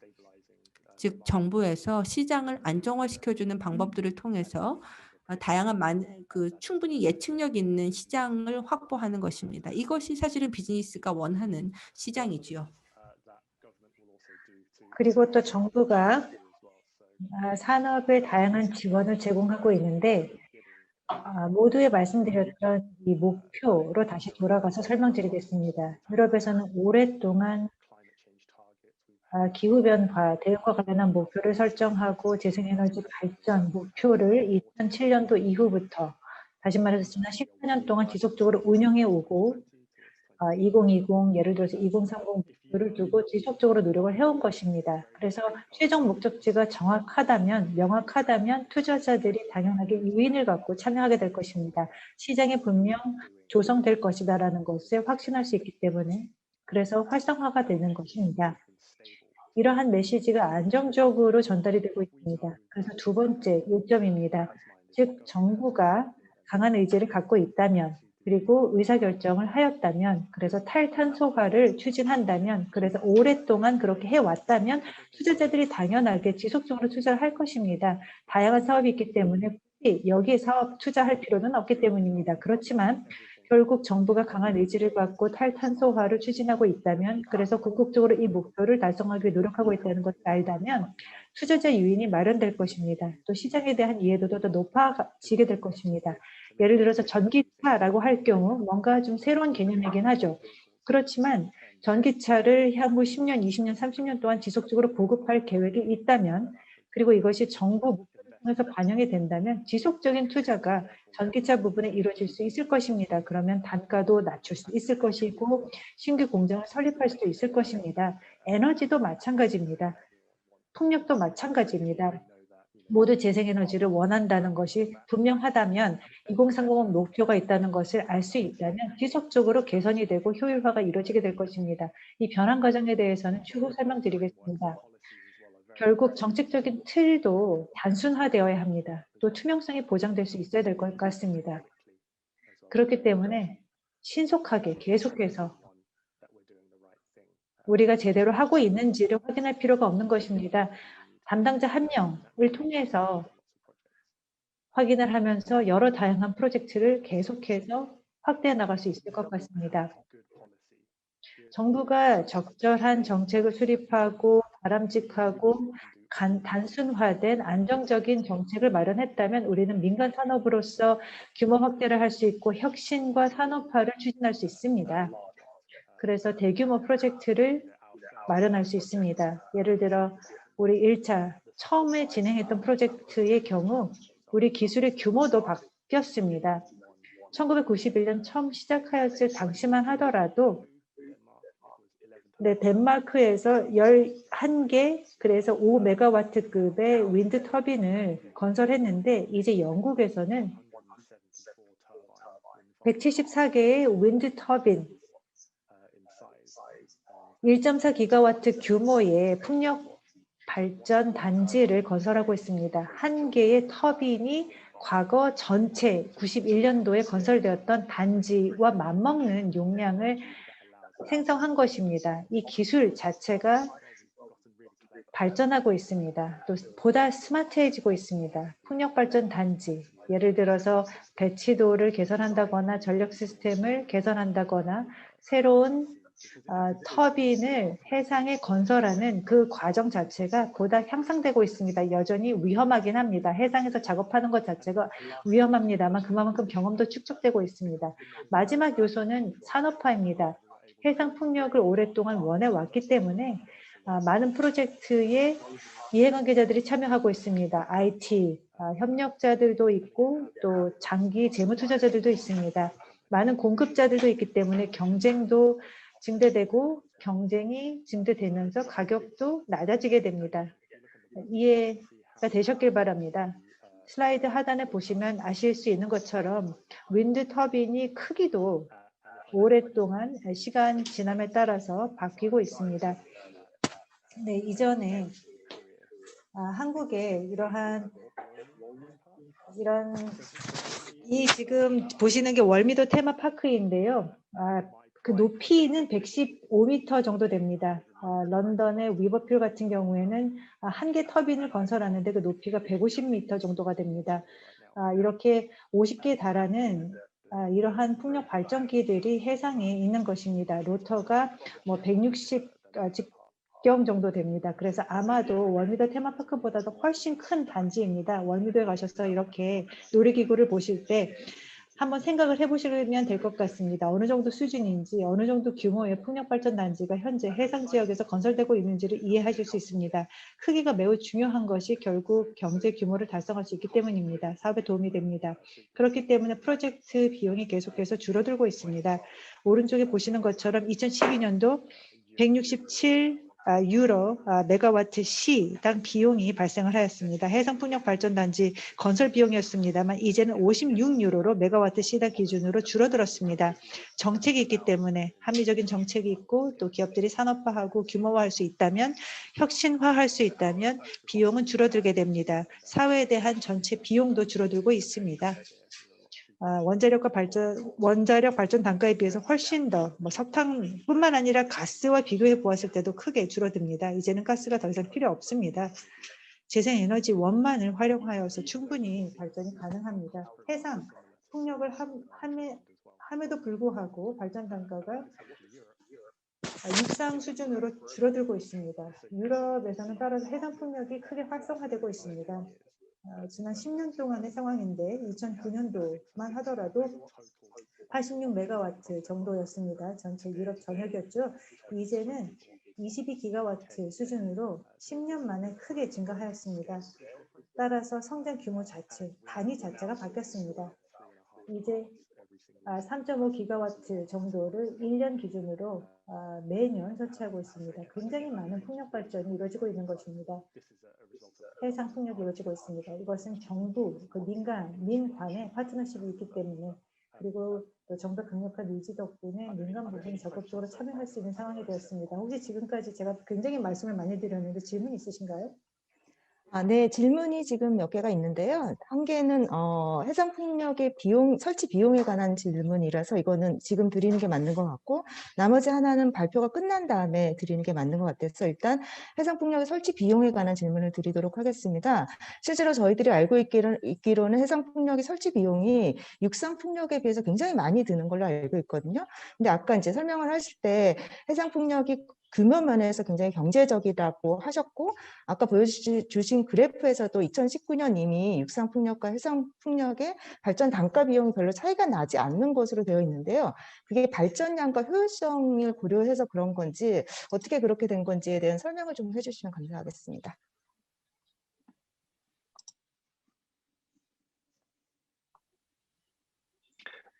[SPEAKER 1] 즉 정부에서 시장을 안정화시켜주는 방법들을 통해서 다양한 충분히 예측력 있는 시장을 확보하는 것입니다. 이것이 사실은 비즈니스가 원하는 시장이지요.
[SPEAKER 6] 그리고 또 정부가 산업에 다양한 지원을 제공하고 있는데 모두에 말씀드렸던 이 목표로 다시 돌아가서 설명드리겠습니다. 유럽에서는 오랫동안 기후변화 대응과 관련한 목표를 설정하고 재생에너지 발전 목표를 2007년도 이후부터 다시 말해서 지난 14년 동안 지속적으로 운영해 오고 2020 예를 들어서 2030 목표를 두고 지속적으로 노력을 해온 것입니다. 그래서 최종 목적지가 정확하다면 명확하다면 투자자들이 당연하게 유인을 갖고 참여하게 될 것입니다. 시장이 분명 조성될 것이다라는 것을 확신할 수 있기 때문에 그래서 활성화가 되는 것입니다. 이러한 메시지가 안정적으로 전달이 되고 있습니다. 그래서 두 번째 요점입니다. 즉 정부가 강한 의지를 갖고 있다면 그리고 의사결정을 하였다면 그래서 탈탄소화를 추진한다면 그래서 오랫동안 그렇게 해왔다면 투자자들이 당연하게 지속적으로 투자를 할 것입니다. 다양한 사업이 있기 때문에 여기에 사업 투자할 필요는 없기 때문입니다. 그렇지만 결국 정부가 강한 의지를 갖고 탈탄소화를 추진하고 있다면 그래서 궁극적으로 이 목표를 달성하기 위해 노력하고 있다는 것을 알다면 투자자 유인이 마련될 것입니다. 또 시장에 대한 이해도도 더 높아지게 될 것입니다. 예를 들어서 전기차라고 할 경우 뭔가 좀 새로운 개념이긴 하죠. 그렇지만 전기차를 향후 10년, 20년, 30년 동안 지속적으로 보급할 계획이 있다면 그리고 이것이 정부 목표를 통해서 반영이 된다면 지속적인 투자가 전기차 부분에 이루어질 수 있을 것입니다. 그러면 단가도 낮출 수 있을 것이고 신규 공장을 설립할 수도 있을 것입니다. 에너지도 마찬가지입니다. 풍력도 마찬가지입니다. 모두 재생에너지를 원한다는 것이 분명하다면 2030 목표가 있다는 것을 알 수 있다면 지속적으로 개선이 되고 효율화가 이루어지게 될 것입니다. 이 변환 과정에 대해서는 추후 설명드리겠습니다. 결국 정책적인 틀도 단순화되어야 합니다. 또 투명성이 보장될 수 있어야 될 것 같습니다. 그렇기 때문에 신속하게 계속해서 우리가 제대로 하고 있는지를 확인할 필요가 없는 것입니다. 담당자 한 명을 통해서 확인을 하면서 여러 다양한 프로젝트를 계속해서 확대해 나갈 수 있을 것 같습니다. 정부가 적절한 정책을 수립하고 바람직하고 단순화된 안정적인 정책을 마련했다면 우리는 민간 산업으로서 규모 확대를 할 수 있고 혁신과 산업화를 추진할 수 있습니다. 그래서 대규모 프로젝트를 마련할 수 있습니다. 예를 들어 우리 1차 처음에 진행했던 프로젝트의 경우 우리 기술의 규모도 바뀌었습니다. 1991년 처음 시작하였을 당시만 하더라도 덴마크에서 11개 그래서 5메가와트급의 윈드 터빈을 건설했는데 이제 영국에서는 174개의 윈드 터빈 1.4기가와트 규모의 풍력 발전 단지를 건설하고 있습니다. 한 개의 터빈이 과거 전체 91년도에 건설되었던 단지와 맞먹는 용량을 생성한 것입니다. 이 기술 자체가 발전하고 있습니다. 또 보다 스마트해지고 있습니다. 풍력 발전 단지, 예를 들어서 배치도를 개선한다거나 전력 시스템을 개선한다거나 새로운 터빈을 해상에 건설하는 그 과정 자체가 보다 향상되고 있습니다. 여전히 위험하긴 합니다. 해상에서 작업하는 것 자체가 위험합니다만 그만큼 경험도 축적되고 있습니다. 마지막 요소는 산업화입니다. 해상 풍력을 오랫동안 원해왔기 때문에 많은 프로젝트에 이해관계자들이 참여하고 있습니다. IT, 협력자들도 있고 또 장기 재무투자자들도 있습니다. 많은 공급자들도 있기 때문에 경쟁도 증대되고 경쟁이 증대되면서 가격도 낮아지게 됩니다. 이해가 되셨길 바랍니다. 슬라이드 하단에 보시면 아실 수 있는 것처럼 윈드 터빈이 크기도 오랫동안 시간 지남에 따라서 바뀌고 있습니다. 네, 이전에 한국에 이 지금 보시는 게 월미도 테마파크인데요. 그 높이는 115m 정도 됩니다. 런던의 위버필 같은 경우에는 한 개 터빈을 건설하는데 그 높이가 150m 정도가 됩니다. 이렇게 50개에 달하는 이러한 풍력 발전기들이 해상에 있는 것입니다. 로터가 뭐 160, 즉 100경 정도 됩니다. 그래서 아마도 월미도 테마파크보다도 훨씬 큰 단지입니다. 월미도에 가셔서 이렇게 놀이기구를 보실 때 한번 생각을 해보시면 될 것 같습니다. 어느 정도 수준인지, 어느 정도 규모의 풍력발전단지가 현재 해상 지역에서 건설되고 있는지를 이해하실 수 있습니다. 크기가 매우 중요한 것이 결국 경제 규모를 달성할 수 있기 때문입니다. 사업에 도움이 됩니다. 그렇기 때문에 프로젝트 비용이 계속해서 줄어들고 있습니다. 오른쪽에 보시는 것처럼 2012년도 167 유로 메가와트 시당 비용이 발생을 하였습니다. 해상풍력발전단지 건설 비용이었습니다만 이제는 56유로로 메가와트 시당 기준으로 줄어들었습니다. 정책이 있기 때문에 합리적인 정책이 있고 또 기업들이 산업화하고 규모화할 수 있다면 혁신화할 수 있다면 비용은 줄어들게 됩니다. 사회에 대한 전체 비용도 줄어들고 있습니다. 원자력 발전 단가에 비해서 훨씬 더 석탄뿐만 아니라 가스와 비교해 보았을 때도 크게 줄어듭니다. 이제는 가스가 더 이상 필요 없습니다. 재생에너지원만을 활용하여서 충분히 발전이 가능합니다. 해상 풍력을 함에도 불구하고 발전 단가가 육상 수준으로 줄어들고 있습니다. 유럽에서는 따라서 해상 풍력이 크게 활성화되고 있습니다. 지난 10년 동안의 상황인데 2009년도만 하더라도 86메가와트 정도였습니다. 전체 유럽 전역이었죠. 이제는 22기가와트 수준으로 10년 만에 크게 증가하였습니다. 따라서 성장 규모 자체, 단위 자체가 바뀌었습니다. 이제 3.5기가와트 정도를 1년 기준으로 매년 설치하고 있습니다. 굉장히 많은 풍력 발전이 이루어지고 있는 것입니다. 해상 풍력이 이루어지고 있습니다. 이것은 정부, 민관의 파트너십이 있기 때문에 그리고 또 정부 강력한 의지 덕분에 민간 부분이 적극적으로 참여할 수 있는 상황이 되었습니다. 혹시 지금까지 제가 굉장히 말씀을 많이 드렸는데 질문 있으신가요?
[SPEAKER 3] 네, 질문이 지금 몇 개가 있는데요. 한 개는 해상풍력의 설치 비용에 관한 질문이라서 이거는 지금 드리는 게 맞는 것 같고, 나머지 하나는 발표가 끝난 다음에 드리는 게 맞는 것 같아서 일단 해상풍력의 설치 비용에 관한 질문을 드리도록 하겠습니다. 실제로 저희들이 알고 있기로는 해상풍력의 설치 비용이 육상풍력에 비해서 굉장히 많이 드는 걸로 알고 있거든요. 근데 아까 이제 설명을 하실 때 해상풍력이 규모 면에서 굉장히 경제적이라고 하셨고, 아까 보여주신 그래프에서도 2019년 이미 육상풍력과 해상풍력의 발전 단가 비용이 별로 차이가 나지 않는 것으로 되어 있는데요. 그게 발전량과 효율성을 고려해서 그런 건지 어떻게 그렇게 된 건지에 대한 설명을 좀 해주시면 감사하겠습니다.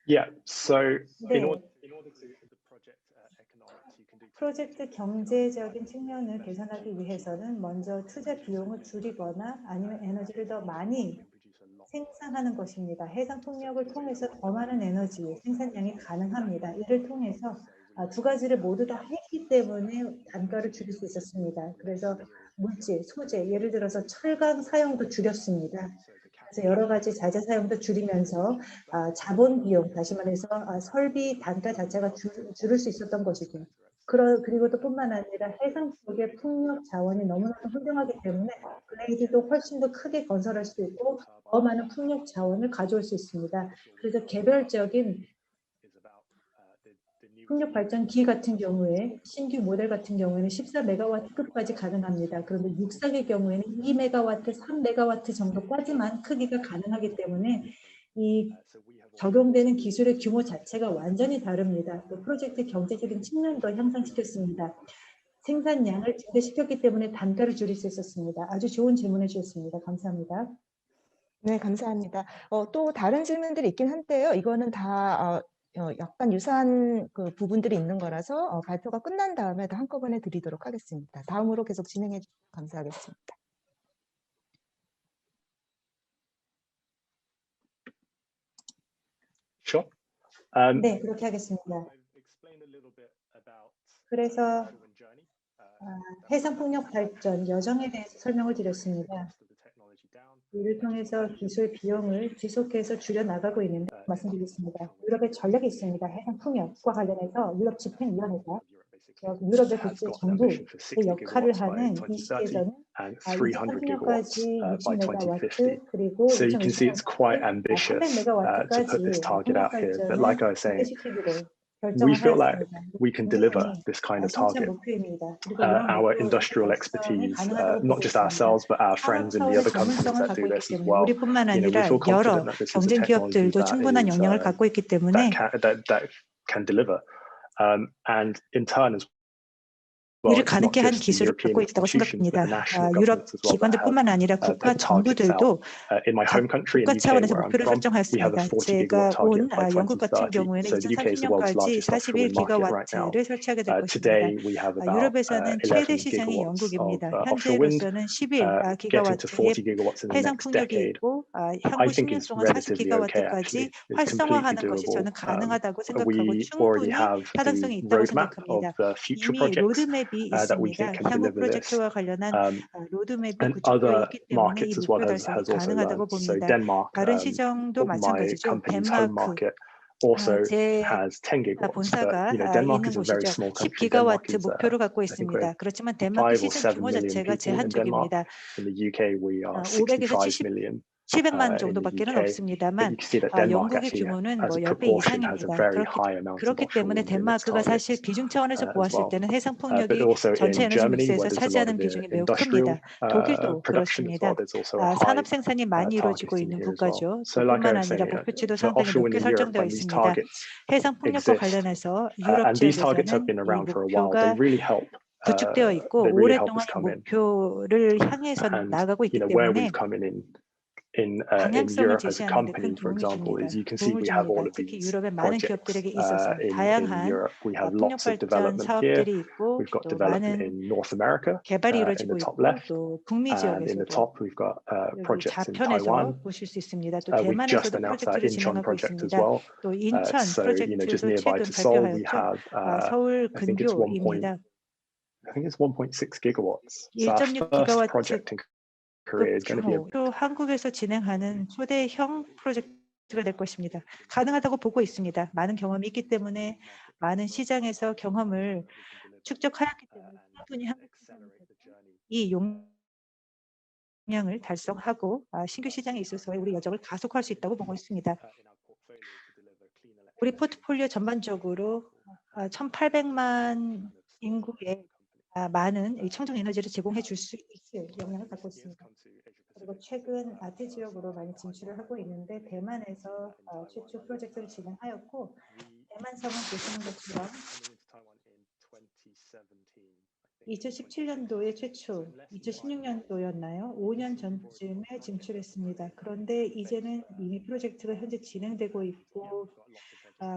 [SPEAKER 4] Yeah, so
[SPEAKER 6] 네.
[SPEAKER 4] in order to the project economics, you can do
[SPEAKER 6] 프로젝트 경제적인 측면을 개선하기 위해서는 먼저 투자 비용을 줄이거나 아니면 에너지를 더 많이 생산하는 것입니다. 해상 풍력을 통해서 더 많은 에너지 생산량이 가능합니다. 이를 통해서 두 가지를 모두 다 했기 때문에 단가를 줄일 수 있었습니다. 그래서 물질, 소재, 예를 들어서 철강 사용도 줄였습니다. 그래서 여러 가지 자재 사용도 줄이면서 자본 비용, 다시 말해서 설비 단가 자체가 줄을 수 있었던 것이죠. 그리고 또 뿐만 아니라 해상 쪽의 풍력 자원이 너무나도 훌륭하기 때문에 블레이드도 훨씬 더 크게 건설할 수 있고 더 많은 풍력 자원을 가져올 수 있습니다. 그래서 개별적인 풍력 발전기 같은 경우에 신규 모델 같은 경우에는 14메가와트급까지 가능합니다. 그런데 육상의 경우에는 2메가와트, 3메가와트 정도까지만 크기가 가능하기 때문에 이 적용되는 기술의 규모 자체가 완전히 다릅니다. 또 프로젝트 경제적인 측면도 향상시켰습니다. 생산량을 증대시켰기 때문에 단가를 줄일 수 있었습니다. 아주 좋은 질문해 주셨습니다. 감사합니다.
[SPEAKER 3] 네, 감사합니다. 또 다른 질문들이 있긴 한데요. 이거는 다 약간 유사한 그 부분들이 있는 거라서 발표가 끝난 다음에 다 한꺼번에 드리도록 하겠습니다. 다음으로 계속 진행해 주시면 감사하겠습니다.
[SPEAKER 4] Sure.
[SPEAKER 6] 네, 그렇게 하겠습니다. 그래서 해상풍력 발전 여정에 대해서 설명을 드렸습니다. 이를 통해서 기술 비용을 지속해서 줄여나가고 있는데 말씀드리겠습니다. 유럽에 전략이 있습니다. 해상풍력과 관련해서 유럽 집행위원회가 유럽의 국제 정부의 역할을 하는 이 시기에서는 2030년까지 60메가와트 그리고
[SPEAKER 4] So you can see it's quite ambitious to put this
[SPEAKER 6] 300메가와트까지
[SPEAKER 4] target out here. But like I was saying,
[SPEAKER 6] 증대시키기로 결정을
[SPEAKER 4] feel like
[SPEAKER 6] 하였습니다.
[SPEAKER 4] we can deliver
[SPEAKER 6] 굉장히
[SPEAKER 4] this kind of
[SPEAKER 6] 심오한
[SPEAKER 4] target.
[SPEAKER 6] 목표입니다. 그리고 이런
[SPEAKER 4] Our
[SPEAKER 6] 목표를
[SPEAKER 4] industrial
[SPEAKER 6] 달성이
[SPEAKER 4] expertise,
[SPEAKER 6] 가능하다고
[SPEAKER 4] not
[SPEAKER 6] 보고
[SPEAKER 4] just
[SPEAKER 6] 있습니다.
[SPEAKER 4] ourselves, but our friends in the
[SPEAKER 6] 산업
[SPEAKER 4] other
[SPEAKER 6] 사회의
[SPEAKER 4] countries
[SPEAKER 6] 전문성을
[SPEAKER 4] that do
[SPEAKER 6] 갖고 있기
[SPEAKER 4] this as
[SPEAKER 6] 때문에
[SPEAKER 4] well.
[SPEAKER 6] 우리뿐만
[SPEAKER 4] We
[SPEAKER 6] 아니라
[SPEAKER 4] feel confident
[SPEAKER 6] 여러
[SPEAKER 4] that this is a
[SPEAKER 6] 경쟁
[SPEAKER 4] technology
[SPEAKER 6] 기업들도
[SPEAKER 4] that
[SPEAKER 6] 충분한
[SPEAKER 4] is
[SPEAKER 6] 역량을 갖고 있기 때문에
[SPEAKER 4] that can deliver. And in turn as well,
[SPEAKER 6] 이를
[SPEAKER 4] it's not
[SPEAKER 6] 가능케 한
[SPEAKER 4] just the
[SPEAKER 6] 기술을
[SPEAKER 4] European
[SPEAKER 6] 갖고 있다고
[SPEAKER 4] institutions, but the
[SPEAKER 6] 생각합니다.
[SPEAKER 4] national
[SPEAKER 6] 유럽
[SPEAKER 4] governments as well that have
[SPEAKER 6] 기관들뿐만 아니라
[SPEAKER 4] put
[SPEAKER 6] 국가
[SPEAKER 4] the targets out.
[SPEAKER 6] 정부들도
[SPEAKER 4] In my home
[SPEAKER 6] 각
[SPEAKER 4] country, in
[SPEAKER 6] 국가
[SPEAKER 4] UK,
[SPEAKER 6] 차원에서
[SPEAKER 4] where I'm
[SPEAKER 6] 목표를
[SPEAKER 4] from, we have a
[SPEAKER 6] 설정하였습니다.
[SPEAKER 4] 40 gigawatt
[SPEAKER 6] 제가 온
[SPEAKER 4] target by
[SPEAKER 6] 영국 같은
[SPEAKER 4] 2030.
[SPEAKER 6] 경우에는
[SPEAKER 4] So the UK is the world's
[SPEAKER 6] 2030년까지
[SPEAKER 4] largest offshore
[SPEAKER 6] 41
[SPEAKER 4] wind market right now.
[SPEAKER 6] 기가와트를 설치하게 될 것입니다.
[SPEAKER 4] Today, we have about
[SPEAKER 6] 유럽에서는 최대
[SPEAKER 4] 11
[SPEAKER 6] 시장이
[SPEAKER 4] gigawatts of
[SPEAKER 6] 영국입니다.
[SPEAKER 4] offshore wind.
[SPEAKER 6] 현재로서는 11
[SPEAKER 4] Getting to 40
[SPEAKER 6] 기가와트의
[SPEAKER 4] gigawatts in the
[SPEAKER 6] 해상
[SPEAKER 4] next
[SPEAKER 6] 풍력이
[SPEAKER 4] decade,
[SPEAKER 6] 있고
[SPEAKER 4] I
[SPEAKER 6] 향후
[SPEAKER 4] think
[SPEAKER 6] 10년
[SPEAKER 4] is
[SPEAKER 6] 동안 40
[SPEAKER 4] relatively okay. Actually,
[SPEAKER 6] 기가와트까지
[SPEAKER 4] it's completely
[SPEAKER 6] 활성화하는 것이
[SPEAKER 4] doable.
[SPEAKER 6] 저는 가능하다고 생각하고
[SPEAKER 4] We already
[SPEAKER 6] 충분히
[SPEAKER 4] have the
[SPEAKER 6] 타당성이 있다고
[SPEAKER 4] roadmap of
[SPEAKER 6] 생각합니다.
[SPEAKER 4] the future
[SPEAKER 6] 이미
[SPEAKER 4] projects
[SPEAKER 6] 로드맵이
[SPEAKER 4] that we
[SPEAKER 6] 있습니다.
[SPEAKER 4] can
[SPEAKER 6] 향후
[SPEAKER 4] deliver this.
[SPEAKER 6] 프로젝트와 관련한 로드맵이
[SPEAKER 4] And
[SPEAKER 6] 구축되어
[SPEAKER 4] other
[SPEAKER 6] 있기 때문에 이
[SPEAKER 4] markets as well
[SPEAKER 6] 목표
[SPEAKER 4] has
[SPEAKER 6] 달성이
[SPEAKER 4] also
[SPEAKER 6] 가능하다고
[SPEAKER 4] learned. So
[SPEAKER 6] 봅니다.
[SPEAKER 4] Denmark,
[SPEAKER 6] 다른 시장도
[SPEAKER 4] my
[SPEAKER 6] 마찬가지죠.
[SPEAKER 4] company's home
[SPEAKER 6] 덴마크
[SPEAKER 4] market, also
[SPEAKER 6] 제
[SPEAKER 4] has 10 gigawatts. But
[SPEAKER 6] 본사가
[SPEAKER 4] Denmark
[SPEAKER 6] 있는
[SPEAKER 4] is a very
[SPEAKER 6] 곳이죠.
[SPEAKER 4] small
[SPEAKER 6] 10
[SPEAKER 4] country. Denmark
[SPEAKER 6] 기가와트
[SPEAKER 4] is,
[SPEAKER 6] 목표를 갖고
[SPEAKER 4] I think we're
[SPEAKER 6] 있습니다. 그렇지만 덴마크
[SPEAKER 4] 5 or
[SPEAKER 6] 시장
[SPEAKER 4] 7
[SPEAKER 6] 규모
[SPEAKER 4] million
[SPEAKER 6] 자체가
[SPEAKER 4] people in Denmark.
[SPEAKER 6] 제한적입니다.
[SPEAKER 4] In the UK, we are
[SPEAKER 6] 500에서
[SPEAKER 4] 65 million.
[SPEAKER 6] 700만
[SPEAKER 4] in the
[SPEAKER 6] 정도밖에는
[SPEAKER 4] UK, but
[SPEAKER 6] 없습니다만
[SPEAKER 4] you can see that Denmark
[SPEAKER 6] 영국의
[SPEAKER 4] actually,
[SPEAKER 6] 규모는
[SPEAKER 4] as a
[SPEAKER 6] 10배
[SPEAKER 4] proportion, has a
[SPEAKER 6] 이상입니다.
[SPEAKER 4] very high amount of
[SPEAKER 6] 그렇기
[SPEAKER 4] offshore
[SPEAKER 6] 때문에
[SPEAKER 4] wind in its
[SPEAKER 6] 덴마크가 사실
[SPEAKER 4] targets
[SPEAKER 6] 비중 차원에서
[SPEAKER 4] as
[SPEAKER 6] 보았을
[SPEAKER 4] well.
[SPEAKER 6] 때는 해상
[SPEAKER 4] But
[SPEAKER 6] 폭력이
[SPEAKER 4] also
[SPEAKER 6] 전체
[SPEAKER 4] in
[SPEAKER 6] 에너지
[SPEAKER 4] Germany,
[SPEAKER 6] 믹스에서
[SPEAKER 4] where there's a lot of
[SPEAKER 6] 차지하는
[SPEAKER 4] the
[SPEAKER 6] 비중이 매우
[SPEAKER 4] industrial
[SPEAKER 6] 큽니다. 독일도
[SPEAKER 4] production as well,
[SPEAKER 6] 그렇습니다.
[SPEAKER 4] there's also a high
[SPEAKER 6] 산업 생산이 많이 이루어지고
[SPEAKER 4] target in
[SPEAKER 6] 있는
[SPEAKER 4] here as well.
[SPEAKER 6] 국가죠.
[SPEAKER 4] So like
[SPEAKER 6] 뿐만
[SPEAKER 4] I was
[SPEAKER 6] 아니라
[SPEAKER 4] saying,
[SPEAKER 6] 목표치도
[SPEAKER 4] for
[SPEAKER 6] 상당히
[SPEAKER 4] offshore wind
[SPEAKER 6] 높게
[SPEAKER 4] in Europe,
[SPEAKER 6] 설정되어
[SPEAKER 4] when these
[SPEAKER 6] 있습니다.
[SPEAKER 4] targets
[SPEAKER 6] 해상 폭력과
[SPEAKER 4] exist,
[SPEAKER 6] 관련해서 유럽
[SPEAKER 4] and these targets have
[SPEAKER 6] 지역에서는
[SPEAKER 4] been
[SPEAKER 6] 이
[SPEAKER 4] around for a while, they
[SPEAKER 6] 목표가
[SPEAKER 4] really help.
[SPEAKER 6] 구축되어 있고
[SPEAKER 4] They really help
[SPEAKER 6] 오랫동안
[SPEAKER 4] us
[SPEAKER 6] 이
[SPEAKER 4] come in.
[SPEAKER 6] 목표를 향해서
[SPEAKER 4] And
[SPEAKER 6] 나아가고 있기
[SPEAKER 4] where
[SPEAKER 6] 때문에
[SPEAKER 4] we've come in
[SPEAKER 6] 방향성을
[SPEAKER 4] Europe as a
[SPEAKER 6] 제시하는 데
[SPEAKER 4] company,
[SPEAKER 6] 큰
[SPEAKER 4] for
[SPEAKER 6] 도움이
[SPEAKER 4] example,
[SPEAKER 6] 줍니다.
[SPEAKER 4] is you can see
[SPEAKER 6] 도움을
[SPEAKER 4] we have all
[SPEAKER 6] 줍니다.
[SPEAKER 4] of
[SPEAKER 6] 특히
[SPEAKER 4] these
[SPEAKER 6] 유럽의 많은
[SPEAKER 4] projects
[SPEAKER 6] 기업들에게 있어서
[SPEAKER 4] in
[SPEAKER 6] 다양한
[SPEAKER 4] Europe. We have
[SPEAKER 6] 풍력
[SPEAKER 4] lots of
[SPEAKER 6] 발전
[SPEAKER 4] development here.
[SPEAKER 6] 사업들이 있고
[SPEAKER 4] We've got
[SPEAKER 6] 또
[SPEAKER 4] development
[SPEAKER 6] 많은
[SPEAKER 4] in North America
[SPEAKER 6] 개발이
[SPEAKER 4] in
[SPEAKER 6] 이루어지고
[SPEAKER 4] the top
[SPEAKER 6] 있고
[SPEAKER 4] left,
[SPEAKER 6] 또 북미
[SPEAKER 4] and in the
[SPEAKER 6] 지역에서도
[SPEAKER 4] top we've got
[SPEAKER 6] 여기
[SPEAKER 4] projects in Taiwan.
[SPEAKER 6] 좌편에서 보실 수 있습니다. 또
[SPEAKER 4] We've just
[SPEAKER 6] 대만에서도
[SPEAKER 4] announced our
[SPEAKER 6] 프로젝트를
[SPEAKER 4] Incheon
[SPEAKER 6] 진행하고
[SPEAKER 4] project as
[SPEAKER 6] 있습니다.
[SPEAKER 4] well.
[SPEAKER 6] 또 인천
[SPEAKER 4] So just
[SPEAKER 6] 프로젝트도
[SPEAKER 4] nearby
[SPEAKER 6] 최근
[SPEAKER 4] to Seoul, we
[SPEAKER 6] 발표하였죠.
[SPEAKER 4] have
[SPEAKER 6] 서울
[SPEAKER 4] I think it's
[SPEAKER 6] 근교입니다.
[SPEAKER 4] 1.6 gigawatts. So our
[SPEAKER 6] 1.6
[SPEAKER 4] first
[SPEAKER 6] 기가와트
[SPEAKER 4] project in Korea is going to be a
[SPEAKER 6] 규모로 한국에서 진행하는 초대형 프로젝트가 될 것입니다. 가능하다고 보고 있습니다. 많은 경험이 있기 때문에 많은 시장에서 경험을 축적하였기 때문에 충분히 한국 시장에서 이 용량을 달성하고 신규 시장에 있어서의 우리 여정을 가속할 수 있다고 보고 있습니다. 우리 포트폴리오 전반적으로 1,800만 인구에 많은 청정 에너지를 제공해 줄 수 있을 역량을 갖고 있습니다. 그리고 최근 아태 지역으로 많이 진출을 하고 있는데 대만에서 최초 프로젝트를 진행하였고 대만성은 보시는 것처럼 2017년도에 최초, 2016년도였나요? 5년 전쯤에 진출했습니다. 그런데 이제는 이미 프로젝트가 현재 진행되고 있고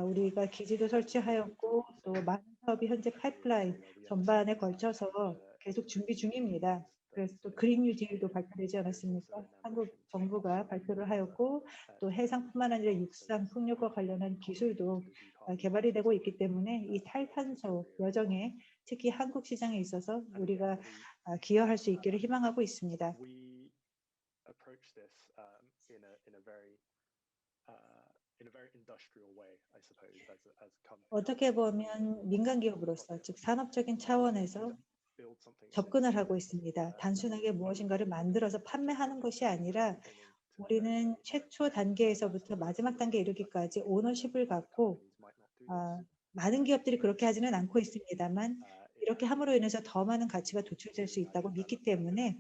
[SPEAKER 6] 우리가 기지도 설치하였고 또 많은 사업이 현재 파이프라인 전반에 걸쳐서 계속 준비 중입니다. 그래서 또 그린 뉴딜도 발표되지 않았습니까? 한국 정부가 발표를 하였고 또 해상뿐만 아니라 육상 풍력과 관련한 기술도 개발이 되고 있기 때문에 이 탈탄소 여정에 특히 한국 시장에 있어서 우리가 기여할 수 있기를 희망하고 있습니다. 어떻게 보면 민간 기업으로서 즉 산업적인 차원에서 접근을 하고 있습니다. 단순하게 무엇인가를 만들어서 판매하는 것이 아니라 우리는 최초 단계에서부터 마지막 단계에 이르기까지 오너십을 갖고 많은 기업들이 그렇게 하지는 않고 있습니다만 이렇게 함으로 인해서 더 많은 가치가 도출될 수 있다고 믿기 때문에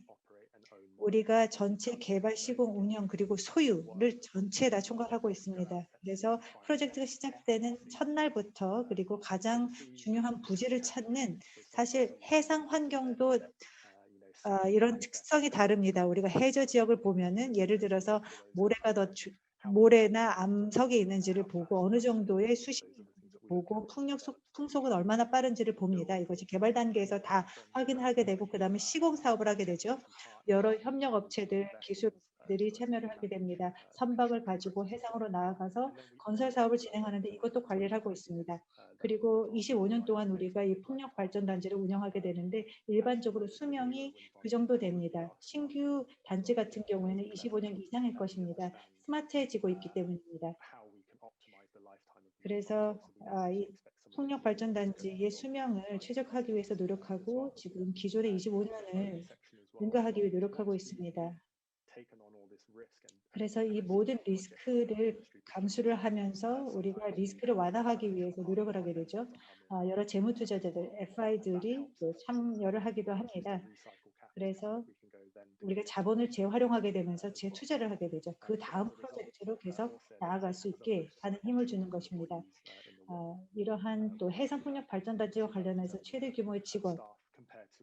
[SPEAKER 6] 우리가 전체 개발, 시공, 운영 그리고 소유를 전체 다 총괄하고 있습니다. 그래서 프로젝트가 시작되는 첫날부터 그리고 가장 중요한 부지를 찾는 사실 해상 환경도 이런 특성이 다릅니다. 우리가 해저 지역을 보면은 예를 들어서 모래나 암석이 있는지를 보고 어느 정도의 수심이 보고 풍속은 얼마나 빠른지를 봅니다. 이것이 개발 단계에서 다 확인하게 되고 그다음에 시공 사업을 하게 되죠. 여러 협력 업체들, 기술들이 참여를 하게 됩니다. 선박을 가지고 해상으로 나아가서 건설 사업을 진행하는데 이것도 관리를 하고 있습니다. 그리고 25년 동안 우리가 이 풍력 발전 단지를 운영하게 되는데 일반적으로 수명이 그 정도 됩니다. 신규 단지 같은 경우에는 25년 이상일 것입니다. 스마트해지고 있기 때문입니다. 그래서 이 풍력 발전 단지의 수명을 최적화하기 위해서 노력하고 지금 기존의 25년을 능가하기 위해 노력하고 있습니다. 그래서 이 모든 리스크를 감수를 하면서 우리가 리스크를 완화하기 위해서 노력을 하게 되죠. 여러 재무 투자자들, FI들이 또 참여를 하기도 합니다. 그래서 우리가 자본을 재활용하게 되면서 재투자를 하게 되죠. 그 다음 프로젝트로 계속 나아갈 수 있게 하는 힘을 주는 것입니다. 이러한 또 해상풍력 발전단지와 관련해서 최대 규모의 직원,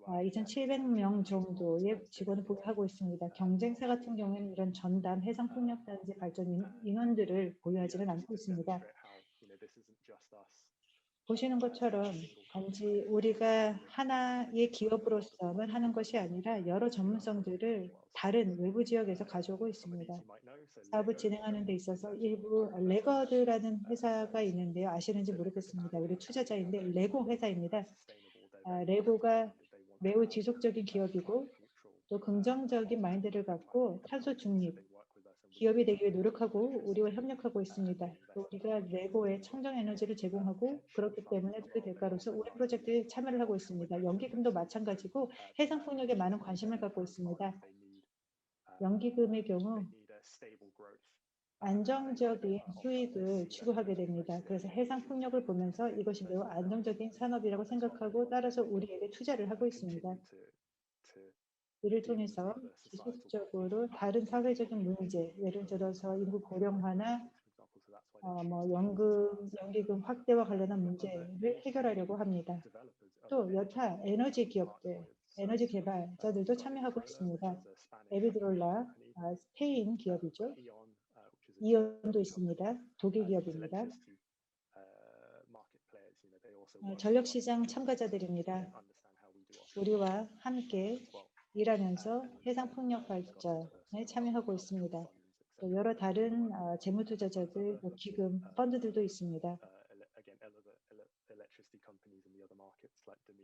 [SPEAKER 6] 2,700명 정도의 직원을 보유하고 있습니다. 경쟁사 같은 경우에는 이런 전담 해상풍력단지 발전 인원들을 보유하지는 않고 있습니다. 보시는 것처럼 단지 우리가 하나의 기업으로서만 하는 것이 아니라 여러 전문성들을 다른 외부 지역에서 가져오고 있습니다. 사업을 진행하는 데 있어서 일부 레거드라는 회사가 있는데요. 아시는지 모르겠습니다. 우리 투자자인데 레고 회사입니다. 레고가 매우 지속적인 기업이고 또 긍정적인 마인드를 갖고 탄소 중립 기업이 되기 위해 노력하고 우리와 협력하고 있습니다. 또 우리가 레고에 청정 에너지를 제공하고 그렇기 때문에 그 대가로서 우리 프로젝트에 참여를 하고 있습니다. 연기금도 마찬가지고 해상풍력에 많은 관심을 갖고 있습니다. 연기금의 경우 안정적인 수익을 추구하게 됩니다. 그래서 해상풍력을 보면서 이것이 매우 안정적인 산업이라고 생각하고 따라서 우리에게 투자를 하고 있습니다. 이를 통해서 지속적으로 다른 사회적인 문제, 예를 들어서 인구 고령화나 연기금 확대와 관련한 문제를 해결하려고 합니다. 또 여타 에너지 기업들, 에너지 개발자들도 참여하고 있습니다. 에비드롤라, 스페인 기업이죠. 이온도 있습니다. 독일 기업입니다. 전력시장 참가자들입니다. 우리와 함께 일하면서 해상풍력 발전에 참여하고 있습니다. 또 여러 다른 재무투자자들, 기금, 펀드들도 있습니다.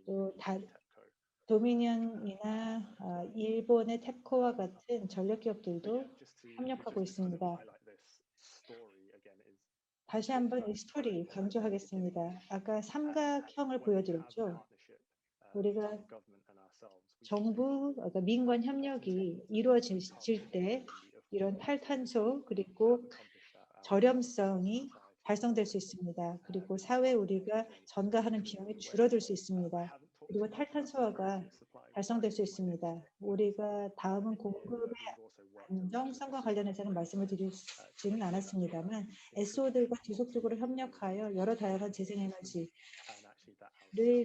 [SPEAKER 6] 또 도미니언이나 일본의 탭코와 같은 전력기업들도 협력하고 있습니다. 다시 한번 이 스토리 강조하겠습니다. 아까 삼각형을 보여드렸죠. 우리가 정부, 민관 협력이 이루어질 때 이런 탈탄소 그리고 저렴성이 달성될 수 있습니다. 그리고 사회 우리가 전가하는 비용이 줄어들 수 있습니다. 그리고 탈탄소화가 달성될 수 있습니다. 우리가 다음은 공급의 안정성과 관련해서는 말씀을 드리지는 않았습니다만 SO들과 지속적으로 협력하여 여러 다양한 재생에너지를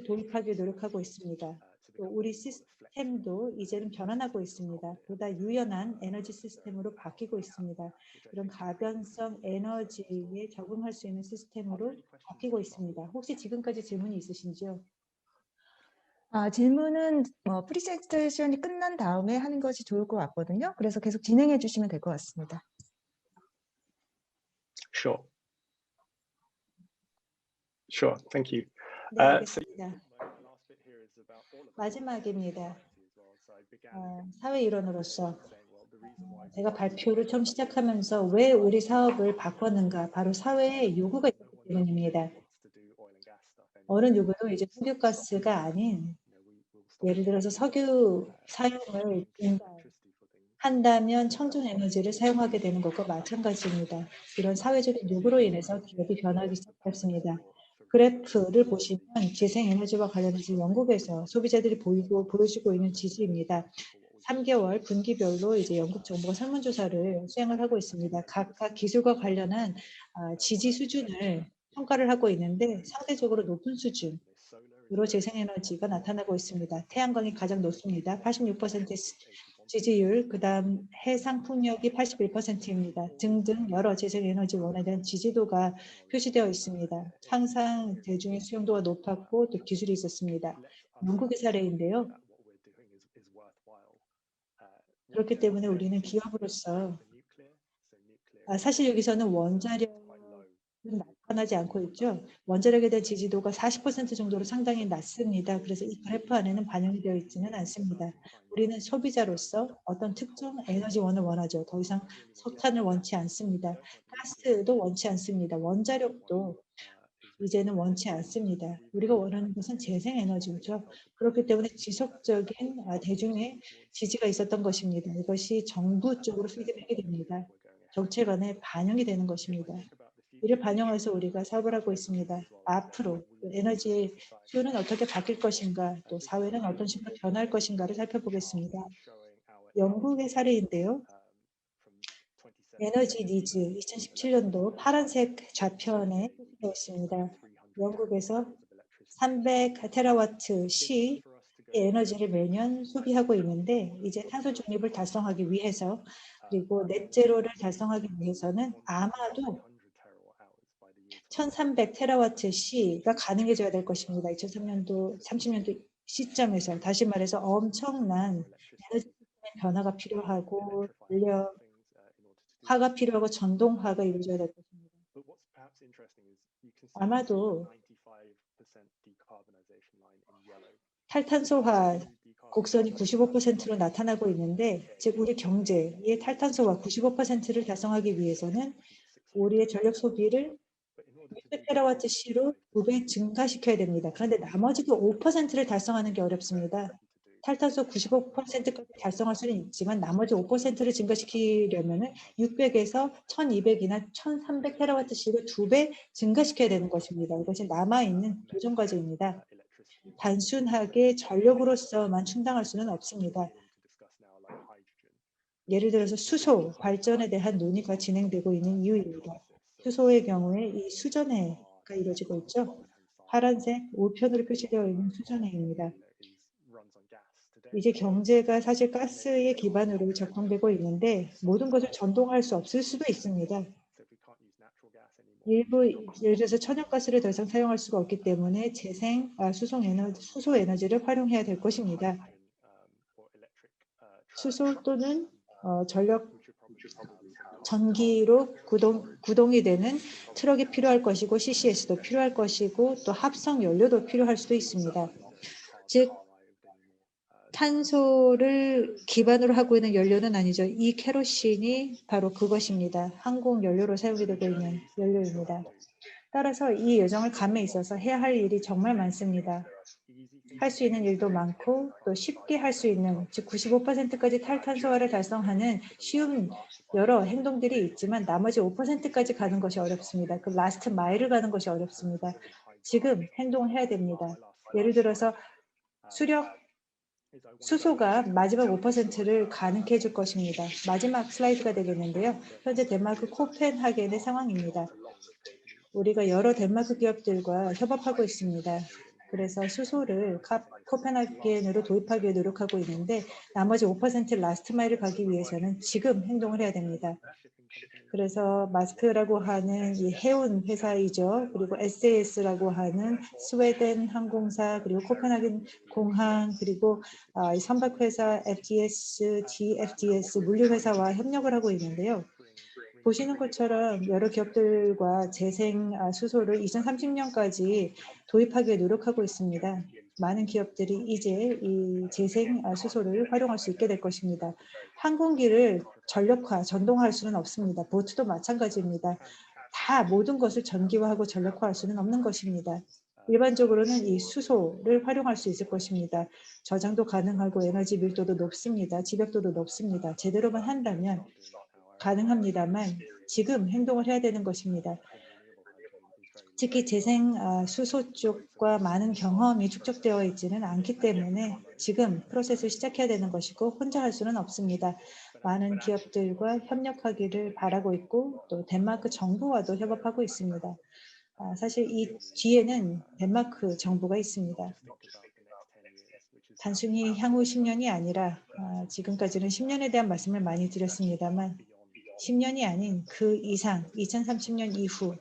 [SPEAKER 6] 도입하기 노력하고 있습니다. 또 우리 시스템도 이제는 변환하고 있습니다. 보다 유연한 에너지 시스템으로 바뀌고 있습니다. 이런 가변성 에너지에 적응할 수 있는 시스템으로 바뀌고 있습니다. 혹시 지금까지 질문이 있으신지요?
[SPEAKER 3] 질문은 프리센테이션이 끝난 다음에 하는 것이 좋을 것 같거든요. 그래서 계속 진행해 주시면 될 것 같습니다.
[SPEAKER 4] Sure. Sure. Thank you.
[SPEAKER 6] 네, 알겠습니다. 마지막입니다. 사회 일원으로서 제가 발표를 처음 시작하면서 왜 우리 사업을 바꿨는가, 바로 사회의 요구가 있기 때문입니다. 어느 누구도 이제 석유가스가 아닌 예를 들어서 석유 사용을 한다면 청정에너지를 사용하게 되는 것과 마찬가지입니다. 이런 사회적인 요구로 인해서 기업이 변하기 시작했습니다. 그래프를 보시면 재생에너지와 관련해서 영국에서 소비자들이 보여주고 있는 지지입니다. 3개월 분기별로 이제 영국 정부가 설문조사를 수행을 하고 있습니다. 각각 기술과 관련한 지지 수준을 평가를 하고 있는데 상대적으로 높은 수준으로 재생에너지가 나타나고 있습니다. 태양광이 가장 높습니다. 86% 지지율, 그 다음 해상풍력이 81%입니다. 등등 여러 재생에너지 원에 대한 지지도가 표시되어 있습니다. 항상 대중의 수용도가 높았고 또 기술이 있었습니다. 영국의 사례인데요. 그렇기 때문에 우리는 기업으로서 사실 여기서는 원자력은 나타나지 않고 있죠. 원자력에 대한 지지도가 40% 정도로 상당히 낮습니다. 그래서 이 그래프 안에는 반영이 되어 있지는 않습니다. 우리는 소비자로서 어떤 특정 에너지원을 원하죠. 더 이상 석탄을 원치 않습니다. 가스도 원치 않습니다. 원자력도 이제는 원치 않습니다. 우리가 원하는 것은 재생에너지죠. 그렇기 때문에 지속적인 대중의 지지가 있었던 것입니다. 이것이 정부 쪽으로 피드백이 됩니다. 정책안에 반영이 되는 것입니다. 이를 반영해서 우리가 사업을 하고 있습니다. 앞으로 에너지의 수요는 어떻게 바뀔 것인가, 또 사회는 어떤 식으로 변할 것인가를 살펴보겠습니다. 영국의 사례인데요. 에너지 니즈 2017년도 파란색 좌편에 되어 있습니다. 영국에서 300테라와트 시 에너지를 매년 소비하고 있는데 이제 탄소 중립을 달성하기 위해서 그리고 넷제로를 달성하기 위해서는 아마도 1300테라와트 시가 가능해져야 될 것입니다. 2003년도 30년도 시점에서 다시 말해서 엄청난 에너지 변화가 필요하고 전력화가 필요하고 전동화가 이루어져야 될 것입니다. 아마도 탈탄소화 곡선이 95%로 나타나고 있는데 즉 우리 경제의 탈탄소화 95%를 달성하기 위해서는 우리의 전력 소비를 600테라와트-시로 2배 증가시켜야 됩니다. 그런데 나머지도 5%를 달성하는 게 어렵습니다. 탈탄소 95%까지 달성할 수는 있지만 나머지 5%를 증가시키려면 600에서 1200이나 1300테라와트-시로 2배 증가시켜야 되는 것입니다. 이것이 남아있는 도전 과제입니다. 단순하게 전력으로서만 충당할 수는 없습니다. 예를 들어서 수소 발전에 대한 논의가 진행되고 있는 이유입니다. 수소의 경우에 이 수전해가 이루어지고 있죠. 파란색 우편으로 표시되어 있는 수전해입니다. 이제 경제가 사실 가스의 기반으로 적용되고 있는데 모든 것을 전동할 수 없을 수도 있습니다. 일부 예를 들어서 천연가스를 더 이상 사용할 수가 없기 때문에 수소 에너지를 활용해야 될 것입니다. 수소 또는 전기로 구동이 되는 트럭이 필요할 것이고 CCS도 필요할 것이고 또 합성 연료도 필요할 수도 있습니다. 즉 탄소를 기반으로 하고 있는 연료는 아니죠. 이 케로신이 바로 그것입니다. 항공 연료로 사용이 되고 있는 연료입니다. 따라서 이 여정을 감에 있어서 해야 할 일이 정말 많습니다. 할 수 있는 일도 많고 또 쉽게 할 수 있는 즉 95%까지 탈탄소화를 달성하는 쉬운 여러 행동들이 있지만 나머지 5%까지 가는 것이 어렵습니다. 그 라스트 마일을 가는 것이 어렵습니다. 지금 행동을 해야 됩니다. 예를 들어서 수소가 마지막 5%를 가능케 해줄 것입니다. 마지막 슬라이드가 되겠는데요. 현재 덴마크 코펜하겐의 상황입니다. 우리가 여러 덴마크 기업들과 협업하고 있습니다. 그래서 수소를 코펜하겐으로 도입하기 위해 노력하고 있는데 나머지 5% 라스트 마일을 가기 위해서는 지금 행동을 해야 됩니다. 그래서 마스크라고 하는 이 해운 회사이죠. 그리고 SAS라고 하는 스웨덴 항공사, 그리고 코펜하겐 공항, 그리고 선박회사 FDS, GFDS 물류회사와 협력을 하고 있는데요. 보시는 것처럼 여러 기업들과 재생 수소를 2030년까지 도입하기 위해 노력하고 있습니다. 많은 기업들이 이제 이 재생 수소를 활용할 수 있게 될 것입니다. 항공기를 전력화, 전동화할 수는 없습니다. 보트도 마찬가지입니다. 다 모든 것을 전기화하고 전력화할 수는 없는 것입니다. 일반적으로는 이 수소를 활용할 수 있을 것입니다. 저장도 가능하고 에너지 밀도도 높습니다. 집약도도 높습니다. 제대로만 한다면 가능합니다만 지금 행동을 해야 되는 것입니다. 특히 재생 수소 쪽과 많은 경험이 축적되어 있지는 않기 때문에 지금 프로세스를 시작해야 되는 것이고 혼자 할 수는 없습니다. 많은 기업들과 협력하기를 바라고 있고 또 덴마크 정부와도 협업하고 있습니다. 사실 이 뒤에는 덴마크 정부가 있습니다. 단순히 향후 10년이 아니라 지금까지는 10년에 대한 말씀을 많이 드렸습니다만 10년이 아닌 그 이상 2030년 이후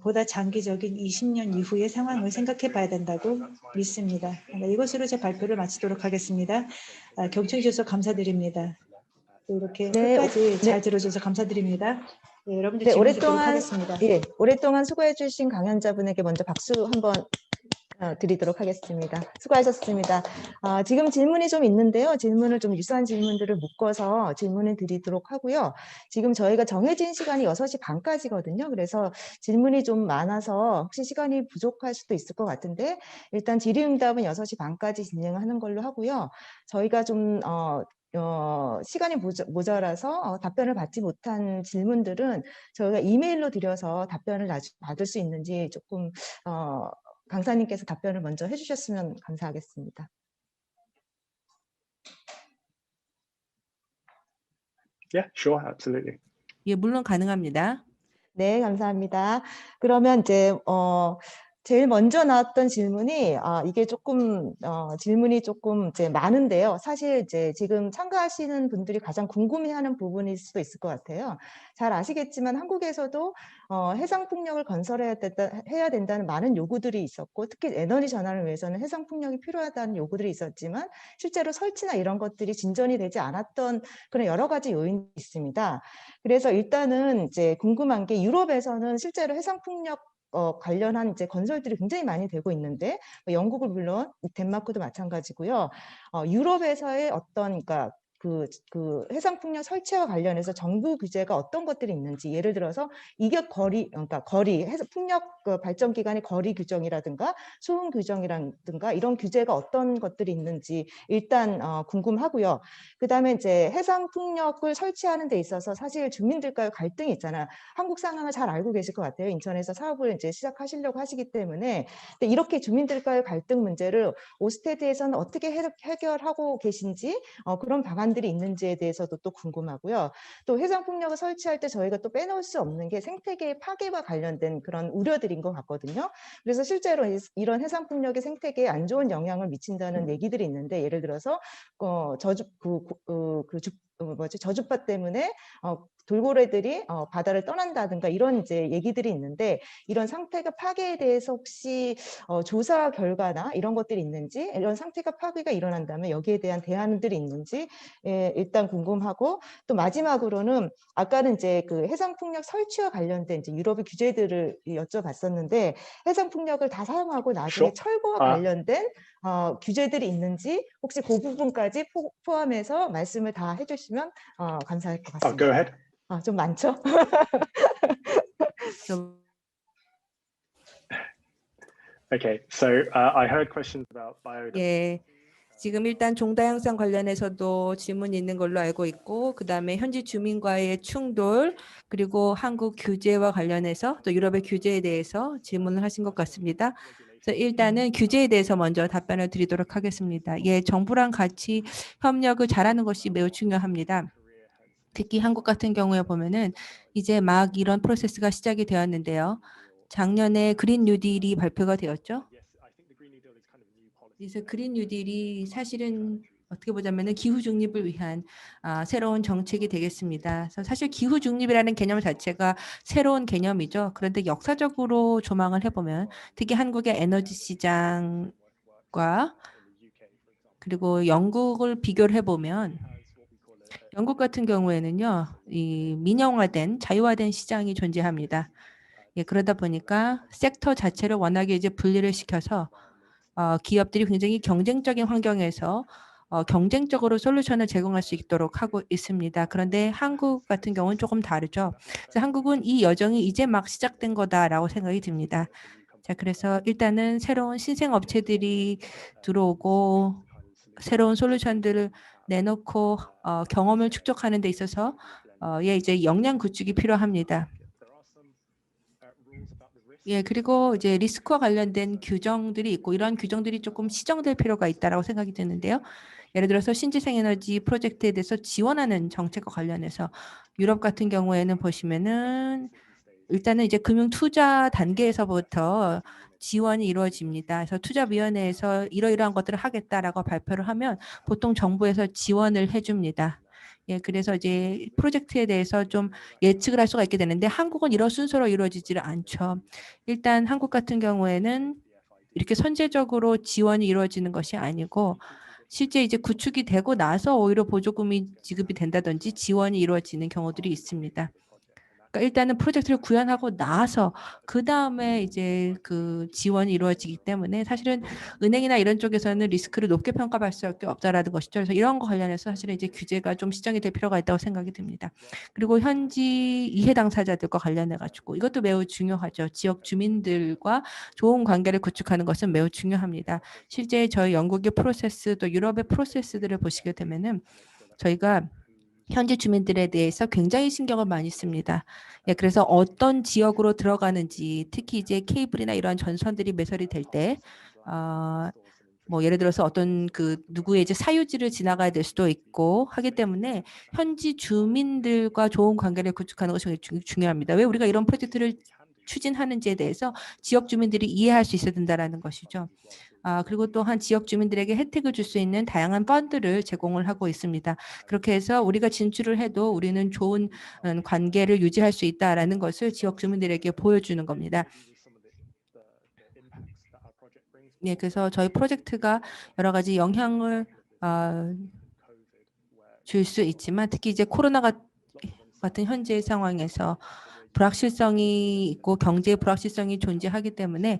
[SPEAKER 6] 보다 장기적인 20년 이후의 상황을 생각해 봐야 된다고 믿습니다. 이것으로 제 발표를 마치도록 하겠습니다. 경청해 주셔서 감사드립니다. 이렇게 끝까지 잘 들어주셔서 감사드립니다. 네, 여러분들 질문 듣도록 하겠습니다.
[SPEAKER 3] 오랫동안 수고해 주신 강연자분에게 먼저 박수 한번 드리도록 하겠습니다. 수고하셨습니다. 지금 질문이 좀 있는데요. 질문을 좀 유사한 질문들을 묶어서 질문을 드리도록 하고요. 지금 저희가 정해진 시간이 6시 반까지거든요. 그래서 질문이 좀 많아서 혹시 시간이 부족할 수도 있을 것 같은데 일단 질의응답은 6시 반까지 진행하는 걸로 하고요. 저희가 좀 시간이 모자라서 답변을 받지 못한 질문들은 저희가 이메일로 드려서 답변을 받을 수 있는지 조금 강사님께서 답변을 먼저 해주셨으면 감사하겠습니다.
[SPEAKER 4] Yeah, sure, absolutely.
[SPEAKER 1] 예, 물론 가능합니다.
[SPEAKER 3] 네, 감사합니다. 그러면 이제 제일 먼저 나왔던 질문이 이게 조금 질문이 조금 이제 많은데요. 사실 이제 지금 참가하시는 분들이 가장 궁금해하는 부분일 수도 있을 것 같아요. 잘 아시겠지만 한국에서도 해상 풍력을 해야 된다는 많은 요구들이 있었고, 특히 에너지 전환을 위해서는 해상 풍력이 필요하다는 요구들이 있었지만 실제로 설치나 이런 것들이 진전이 되지 않았던 그런 여러 가지 요인이 있습니다. 그래서 일단은 이제 궁금한 게 유럽에서는 실제로 해상 풍력 관련한 이제 건설들이 굉장히 많이 되고 있는데 영국은 물론 덴마크도 마찬가지고요. 유럽에서의 어떤 그러니까 그 해상 풍력 설치와 관련해서 정부 규제가 어떤 것들이 있는지 예를 들어서 이격 거리 그러니까 해상 풍력 발전 기간의 거리 규정이라든가 소음 규정이라든가 이런 규제가 어떤 것들이 있는지 일단 궁금하고요. 그다음에 이제 해상 풍력을 설치하는 데 있어서 사실 주민들과의 갈등이 있잖아요. 한국 상황을 잘 알고 계실 것 같아요. 인천에서 사업을 이제 시작하시려고 하시기 때문에. 근데 이렇게 주민들과의 갈등 문제를 오스테드에서는 어떻게 해결하고 계신지 그런 방안들이 있는지에 대해서도 또 궁금하고요. 또 해상 풍력을 설치할 때 저희가 또 빼놓을 수 없는 게 생태계 파괴와 관련된 그런 우려들인 것 같거든요. 그래서 실제로 이런 해상 풍력이 생태계에 안 좋은 영향을 미친다는 얘기들이 있는데 예를 들어서 저주파 때문에 돌고래들이 바다를 떠난다든가 이런 이제 얘기들이 있는데 이런 상태가 파괴에 대해서 혹시 조사 결과나 이런 것들이 있는지 이런 상태가 파괴가 일어난다면 여기에 대한 대안들이 있는지 일단 궁금하고 또 마지막으로는 아까는 이제 그 해상 풍력 설치와 관련된 이제 유럽의 규제들을 여쭤봤었는데 해상 풍력을 다 사용하고 나중에
[SPEAKER 4] Sure.
[SPEAKER 3] 철거와 관련된 규제들이 있는지 혹시 그 부분까지 포함해서 말씀을 다 해주시면 감사할 것 같습니다.
[SPEAKER 4] Go ahead.
[SPEAKER 3] 좀 많죠?
[SPEAKER 1] 좀
[SPEAKER 4] Okay, so I heard questions about biodiversity.
[SPEAKER 1] 예, 지금 일단 종다양성 관련해서도 질문이 있는 걸로 알고 있고 그다음에 현지 주민과의 충돌 그리고 한국 규제와 관련해서 또 유럽의 규제에 대해서 질문을 하신 것 같습니다. 그래서 일단은 규제에 대해서 먼저 답변을 드리도록 하겠습니다. 예, 정부랑 같이 협력을 잘하는 것이 매우 중요합니다. 특히 한국 같은 경우에 보면은 이제 막 이런 프로세스가 시작이 되었는데요. 작년에 그린 뉴딜이 발표가 되었죠. 그래서 그린 뉴딜이 사실은 어떻게 보자면은 기후 중립을 위한 새로운 정책이 되겠습니다. 그래서 사실 기후 중립이라는 개념 자체가 새로운 개념이죠. 그런데 역사적으로 조망을 해보면 특히 한국의 에너지 시장과 그리고 영국을 비교를 해보면 영국 같은 경우에는요, 이 민영화된 자유화된 시장이 존재합니다. 예, 그러다 보니까 섹터 자체를 워낙에 이제 분리를 시켜서 기업들이 굉장히 경쟁적인 환경에서 경쟁적으로 솔루션을 제공할 수 있도록 하고 있습니다. 그런데 한국 같은 경우는 조금 다르죠. 그래서 한국은 이 여정이 이제 막 시작된 거다라고 생각이 듭니다. 자, 그래서 일단은 새로운 신생 업체들이 들어오고 새로운 솔루션들을 내놓고 경험을 축적하는 데 있어서 이제 역량 구축이 필요합니다. 예, 그리고 이제 리스크와 관련된 규정들이 있고 이런 규정들이 조금 시정될 필요가 있다라고 생각이 드는데요. 예를 들어서 신재생에너지 프로젝트에 대해서 지원하는 정책과 관련해서 유럽 같은 경우에는 보시면은 일단은 이제 금융 투자 단계에서부터 지원이 이루어집니다. 그래서 투자위원회에서 이러이러한 것들을 하겠다라고 발표를 하면 보통 정부에서 지원을 해줍니다. 예, 그래서 이제 프로젝트에 대해서 좀 예측을 할 수가 있게 되는데 한국은 이런 순서로 이루어지지를 않죠. 일단 한국 같은 경우에는 이렇게 선제적으로 지원이 이루어지는 것이 아니고 실제 이제 구축이 되고 나서 오히려 보조금이 지급이 된다든지 지원이 이루어지는 경우들이 있습니다. 그러니까 일단은 프로젝트를 구현하고 나서 그 다음에 이제 그 지원이 이루어지기 때문에 사실은 은행이나 이런 쪽에서는 리스크를 높게 평가할 수밖에 없다라는 것이죠. 그래서 이런 거 관련해서 사실은 이제 규제가 좀 시정이 될 필요가 있다고 생각이 듭니다. 그리고 현지 이해 당사자들과 관련해 가지고 이것도 매우 중요하죠. 지역 주민들과 좋은 관계를 구축하는 것은 매우 중요합니다. 실제 저희 영국의 프로세스 또 유럽의 프로세스들을 보시게 되면은 저희가 현지 주민들에 대해서 굉장히 신경을 많이 씁니다. 예, 그래서 어떤 지역으로 들어가는지 특히 이제 케이블이나 이러한 전선들이 매설이 될 때 뭐 예를 들어서 어떤 그 누구의 이제 사유지를 지나가야 될 수도 있고 하기 때문에 현지 주민들과 좋은 관계를 구축하는 것이 중요합니다. 왜 우리가 이런 프로젝트를 추진하는지에 대해서 지역 주민들이 이해할 수 있어야 된다라는 것이죠. 그리고 또한 지역 주민들에게 혜택을 줄 수 있는 다양한 펀드를 제공을 하고 있습니다. 그렇게 해서 우리가 진출을 해도 우리는 좋은 관계를 유지할 수 있다라는 것을 지역 주민들에게 보여주는 겁니다. 네, 그래서 저희 프로젝트가 여러 가지 영향을 줄 수 있지만 특히 이제 코로나 같은 현재 상황에서 불확실성이 있고 경제의 불확실성이 존재하기 때문에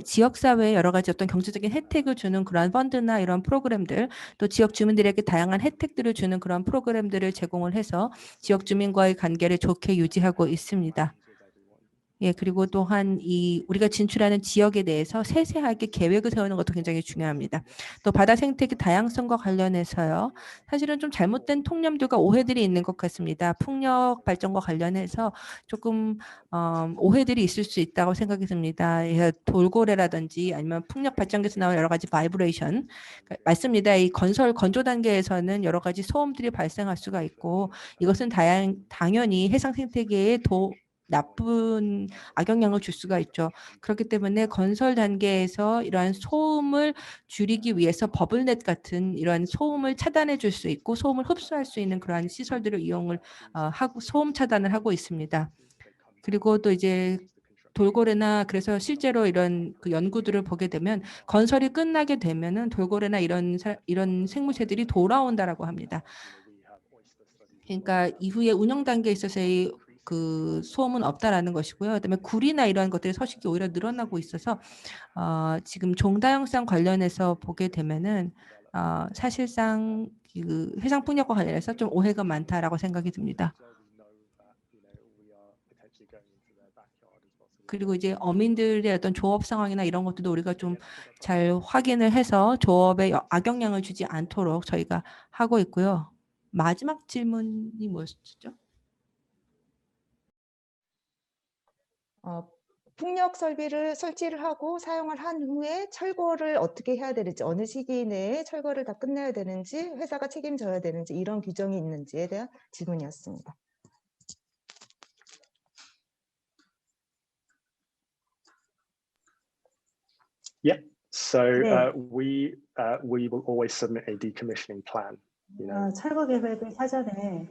[SPEAKER 1] 지역사회에 여러 가지 어떤 경제적인 혜택을 주는 그러한 펀드나 이런 프로그램들 또 지역 주민들에게 다양한 혜택들을 주는 그런 프로그램들을 제공을 해서 지역 주민과의 관계를 좋게 유지하고 있습니다. 예, 그리고 또한 우리가 진출하는 지역에 대해서 세세하게 계획을 세우는 것도 굉장히 중요합니다. 또 바다 생태계 다양성과 관련해서요. 사실은 좀 잘못된 통념들과 오해들이 있는 것 같습니다. 풍력 발전과 관련해서 조금 오해들이 있을 수 있다고 생각이 듭니다. 돌고래라든지 아니면 풍력 발전기에서 나오는 여러 가지 바이브레이션. 맞습니다. 이 건설 건조 단계에서는 여러 가지 소음들이 발생할 수가 있고 이것은 당연히 해상 생태계에 나쁜 악영향을 줄 수가 있죠. 그렇기 때문에 건설 단계에서 이러한 소음을 줄이기 위해서 버블넷 같은 이러한 소음을 차단해 줄 수 있고 소음을 흡수할 수 있는 그러한 시설들을 이용을 하고 소음 차단을 하고 있습니다. 그리고 또 이제 돌고래나 그래서 실제로 이런 그 연구들을 보게 되면 건설이 끝나게 되면은 돌고래나 이런 생물체들이 돌아온다라고 합니다. 그러니까 이후에 운영 단계에 있어서의 그 소음은 없다라는 것이고요. 그다음에 굴이나 이런 것들의 서식이 오히려 늘어나고 있어서 지금 종다형성 관련해서 보게 되면은 사실상 그 해상 풍력과 관련해서 좀 오해가 많다라고 생각이 듭니다. 그리고 이제 어민들의 어떤 조업 상황이나 이런 것들도 우리가 좀 잘 확인을 해서 조업에 악영향을 주지 않도록 저희가 하고 있고요. 마지막 질문이 뭐였죠?
[SPEAKER 3] 풍력 설치를 하고 사용을 한 후에 철거를 어떻게 해야 되는지, 어느 시기 내에 철거를 다 끝내야 되는지, 회사가 책임져야 되는지 이런 규정이 있는지에 대한 질문이었습니다.
[SPEAKER 4] Yep. So
[SPEAKER 6] 네.
[SPEAKER 4] we will always submit a decommissioning plan.
[SPEAKER 6] 철거 계획을 사전에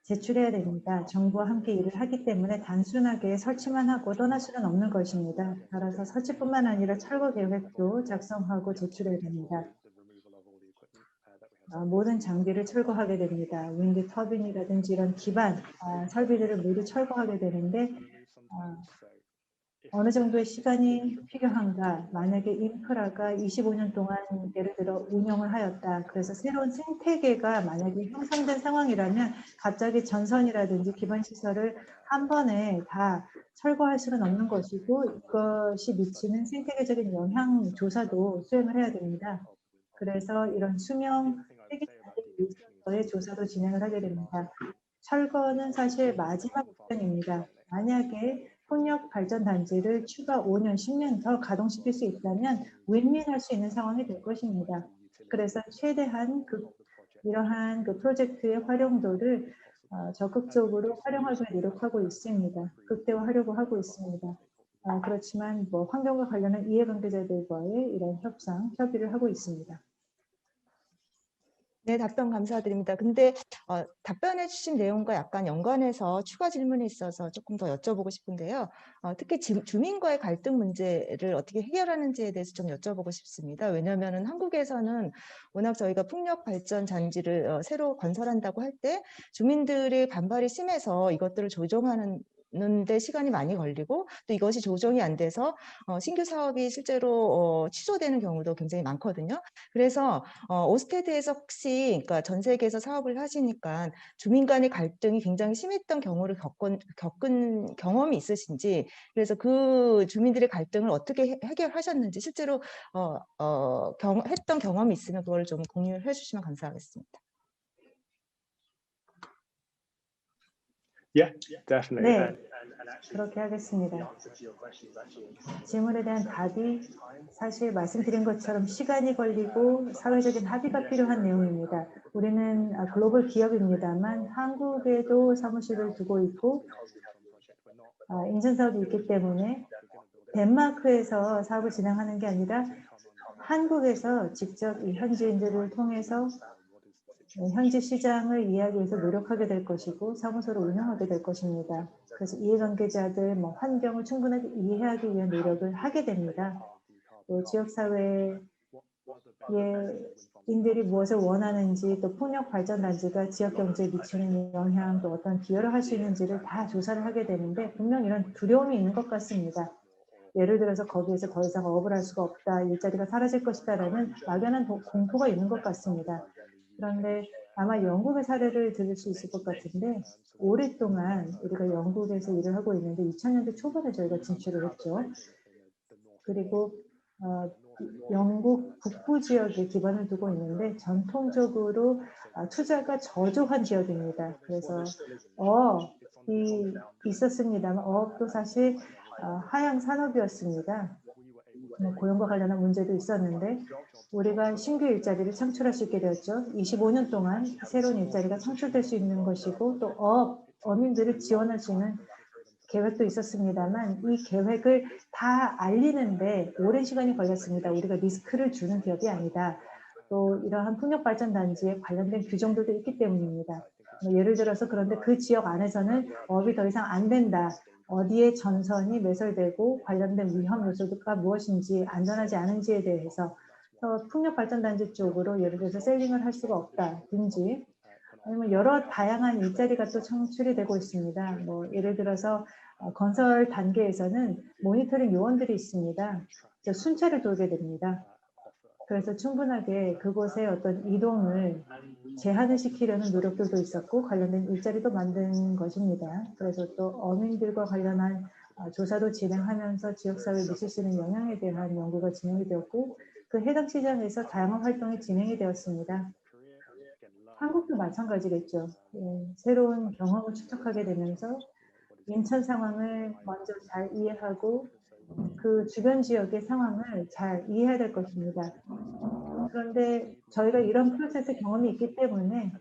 [SPEAKER 6] 제출해야 됩니다. 정부와 함께 일을 하기 때문에 단순하게 설치만 하고 떠날 수는 없는 것입니다. 따라서 설치뿐만 아니라 철거 계획도 작성하고 제출해야 됩니다. 모든 장비를 철거하게 됩니다. 윈드 터빈이라든지 이런 기반 설비들을 모두 철거하게 되는데 어느 정도의 시간이 필요한가? 만약에 인프라가 25년 동안 예를 들어 운영을 하였다. 그래서 새로운 생태계가 만약에 형성된 상황이라면 갑자기 전선이라든지 기반 시설을 한 번에 다 철거할 수는 없는 것이고 이것이 미치는 생태계적인 영향 조사도 수행을 해야 됩니다. 그래서 이런 수명 의 조사도 진행을 하게 됩니다. 철거는 사실 마지막 옵션입니다. 만약에 풍력 발전 단지를 추가 5년, 10년 더 가동시킬 수 있다면 윈윈할 수 있는 상황이 될 것입니다. 그래서 최대한 이러한 프로젝트의 활용도를 적극적으로 활용하기 노력하고 있습니다. 극대화하려고 하고 있습니다. 그렇지만 환경과 관련한 이해관계자들과의 이런 협의를 하고 있습니다.
[SPEAKER 3] 네, 답변 감사드립니다. 근데 답변해 주신 내용과 약간 연관해서 추가 질문이 있어서 조금 더 여쭤보고 싶은데요. 특히 주민과의 갈등 문제를 어떻게 해결하는지에 대해서 좀 여쭤보고 싶습니다. 왜냐하면 한국에서는 워낙 저희가 풍력 발전 잔지를 새로 건설한다고 할 때 주민들의 반발이 심해서 이것들을 조정하는데 시간이 많이 걸리고 또 이것이 조정이 안 돼서 신규 사업이 실제로 취소되는 경우도 굉장히 많거든요. 그래서 오스테드에서 혹시 그러니까 전 세계에서 사업을 하시니까 주민 간의 갈등이 굉장히 심했던 경우를 겪은 경험이 있으신지, 그래서 그 주민들의 갈등을 어떻게 해결하셨는지 실제로 했던 경험이 있으면 그걸 좀 공유해 주시면 감사하겠습니다.
[SPEAKER 4] Yeah, definitely.
[SPEAKER 6] 네,
[SPEAKER 4] And actually,
[SPEAKER 6] 그렇게 하겠습니다.
[SPEAKER 4] the answer to your question is actually
[SPEAKER 6] 질문에 대한 답이 사실 말씀드린 것처럼 시간이 걸리고 사회적인 합의가 필요한 내용입니다. 우리는 글로벌 기업입니다만 한국에도 사무실을 두고 있고 인천 사업이 있기 때문에 덴마크에서 사업을 진행하는 게 아니라 한국에서 직접 이 현지인들을 통해서 현지 시장을 이해하기 위해서 노력하게 될 것이고 사무소를 운영하게 될 것입니다. 그래서 이해관계자들, 환경을 충분하게 이해하기 위한 노력을 하게 됩니다. 또 지역사회의 인들이 무엇을 원하는지, 또 풍력발전단지가 지역경제에 미치는 영향, 또 어떤 기여를 할 수 있는지를 다 조사를 하게 되는데 분명 이런 두려움이 있는 것 같습니다. 예를 들어서 거기에서 더 이상 업을 할 수가 없다, 일자리가 사라질 것이다라는 막연한 공포가 있는 것 같습니다. 그런데 아마 영국의 사례를 들을 수 있을 것 같은데 오랫동안 우리가 영국에서 일을 하고 있는데 2000년대 초반에 저희가 진출을 했죠. 그리고 영국 북부 지역에 기반을 두고 있는데 전통적으로 투자가 저조한 지역입니다. 그래서 어업이 있었습니다만 어업도 사실 하향 산업이었습니다. 고용과 관련한 문제도 있었는데 우리가 신규 일자리를 창출할 수 있게 되었죠. 25년 동안 새로운 일자리가 창출될 수 있는 것이고 또 어민들을 지원할 수 있는 계획도 있었습니다만 이 계획을 다 알리는데 오랜 시간이 걸렸습니다. 우리가 리스크를 주는 기업이 아니다. 또 이러한 풍력발전단지에 관련된 규정들도 있기 때문입니다. 예를 들어서 그런데 그 지역 안에서는 어업이 더 이상 안 된다. 어디에 전선이 매설되고 관련된 위험 요소가 무엇인지 안전하지 않은지에 대해서 풍력발전단지 쪽으로 예를 들어서 셀링을 할 수가 없다든지 아니면 여러 다양한 일자리가 또 창출이 되고 있습니다. 예를 들어서 건설 단계에서는 모니터링 요원들이 있습니다. 순찰을 돌게 됩니다. 그래서 충분하게 그곳에 어떤 이동을 제한을 시키려는 노력들도 있었고 관련된 일자리도 만든 것입니다. 그래서 또 어민들과 관련한 조사도 진행하면서 지역사회에 미칠 수 있는 영향에 대한 연구가 진행이 되었고 그 해당 시장에서 다양한 활동이 진행이 되었습니다. 한국도 마찬가지겠죠. 새로운 경험을 축적하게 되면서 인천 상황을 먼저 잘 이해하고 그 주변 지역의 상황을 잘 이해해야 될 것입니다. 그런데 저희가 이런 프로세스 경험이 있기 때문에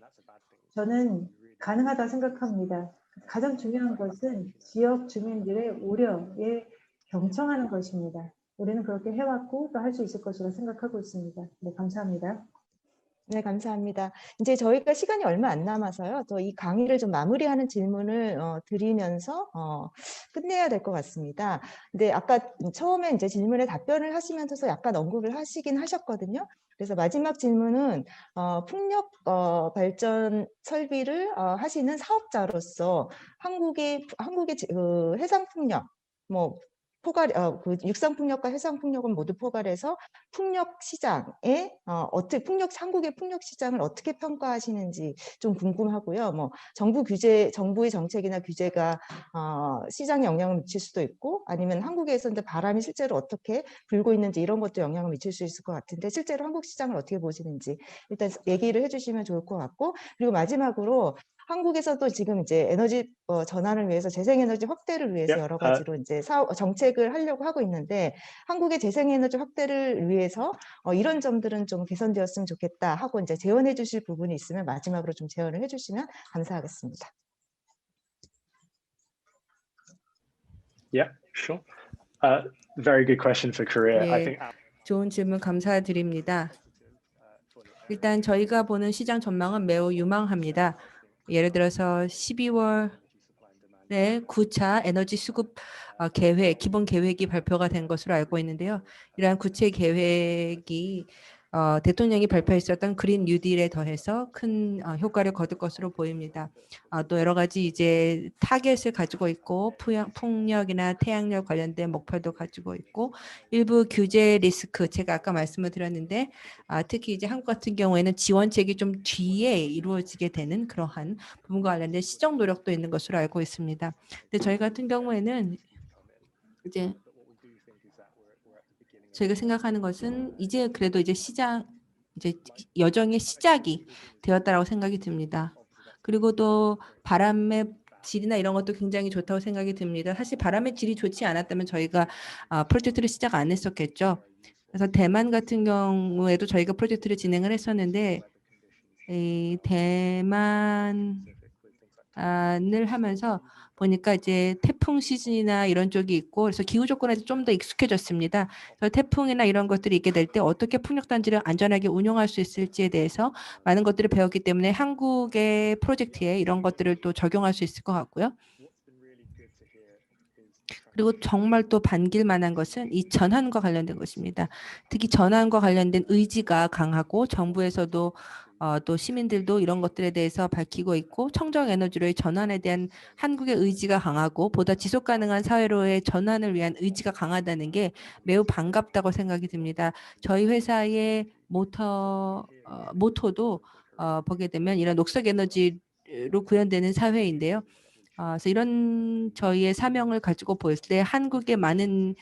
[SPEAKER 6] 저는 가능하다고 생각합니다. 가장 중요한 것은 지역 주민들의 우려에 경청하는 것입니다. 우리는 그렇게 해왔고 또 할 수 있을 것이라 생각하고 있습니다. 네, 감사합니다.
[SPEAKER 3] 네, 감사합니다. 이제 저희가 시간이 얼마 안 남아서요. 또 이 강의를 좀 마무리하는 질문을 드리면서 끝내야 될 것 같습니다. 근데 아까 처음에 이제 질문에 답변을 하시면서 약간 언급을 하시긴 하셨거든요. 그래서 마지막 질문은 풍력 발전 설비를 하시는 사업자로서 한국의 그 해상 풍력, 그 육상 풍력과 해상 풍력은 모두 포괄해서 풍력 시장에 한국의 풍력 시장을 어떻게 평가하시는지 좀 궁금하고요. 정부의 정책이나 규제가 시장에 영향을 미칠 수도 있고 아니면 한국에서 이제 바람이 실제로 어떻게 불고 있는지 이런 것도 영향을 미칠 수 있을 것 같은데 실제로 한국 시장을 어떻게 보시는지 일단 얘기를 해주시면 좋을 것 같고 그리고 마지막으로 한국에서도 지금 이제 에너지 전환을 위해서 재생에너지 확대를 위해서 여러 가지로 이제 정책을 하려고 하고 있는데 한국의 재생에너지 확대를 위해서 이런 점들은 좀 개선되었으면 좋겠다 하고 이제 제언해 주실 부분이 있으면 마지막으로 좀 제언을 해주시면 감사하겠습니다.
[SPEAKER 4] Yeah, sure. Very good question for Korea. I
[SPEAKER 1] 예,
[SPEAKER 4] think
[SPEAKER 1] 좋은 질문 감사드립니다. 일단 저희가 보는 시장 전망은 매우 유망합니다. 예를 들어서 12월에 9차 에너지 수급 계획, 기본 계획이 발표가 된 것으로 알고 있는데요. 이러한 구체 계획이 대통령이 발표했었던 그린 뉴딜에 더해서 큰 효과를 거둘 것으로 보입니다. 또 여러 가지 이제 타겟을 가지고 있고 풍력이나 태양력 관련된 목표도 가지고 있고 일부 규제 리스크 제가 아까 말씀을 드렸는데 특히 이제 한국 같은 경우에는 지원책이 좀 뒤에 이루어지게 되는 그러한 부분과 관련된 시정 노력도 있는 것으로 알고 있습니다. 근데 저희 같은 경우에는 이제 저희가 생각하는 것은 이제 그래도 이제 이제 여정의 시작이 되었다라고 생각이 듭니다. 그리고 또 바람의 질이나 이런 것도 굉장히 좋다고 생각이 듭니다. 사실 바람의 질이 좋지 않았다면 저희가 프로젝트를 시작 안 했었겠죠. 그래서 대만 같은 경우에도 저희가 프로젝트를 진행을 했었는데 이 대만을 하면서 보니까 이제 태풍 시즌이나 이런 쪽이 있고 그래서 기후 조건에 좀 더 익숙해졌습니다. 그래서 태풍이나 이런 것들이 있게 될 때 어떻게 풍력 단지를 안전하게 운용할 수 있을지에 대해서 많은 것들을 배웠기 때문에 한국의 프로젝트에 이런 것들을 또 적용할 수 있을 것 같고요. 그리고 정말 또 반길 만한 것은 이 전환과 관련된 것입니다. 특히 전환과 관련된 의지가 강하고 정부에서도 또 시민들도 이런 것들에 대해서 밝히고 있고 청정 에너지로의 전환에 대한 한국의 의지가 강하고 보다 지속 가능한 사회로의 전환을 위한 의지가 강하다는 게 매우 반갑다고 생각이 듭니다. 저희 회사의 모토도 보게 되면 이런 녹색 에너지로 구현되는 사회인데요. 그래서 이런 저희의 사명을 가지고 보였을 때 한국의 많은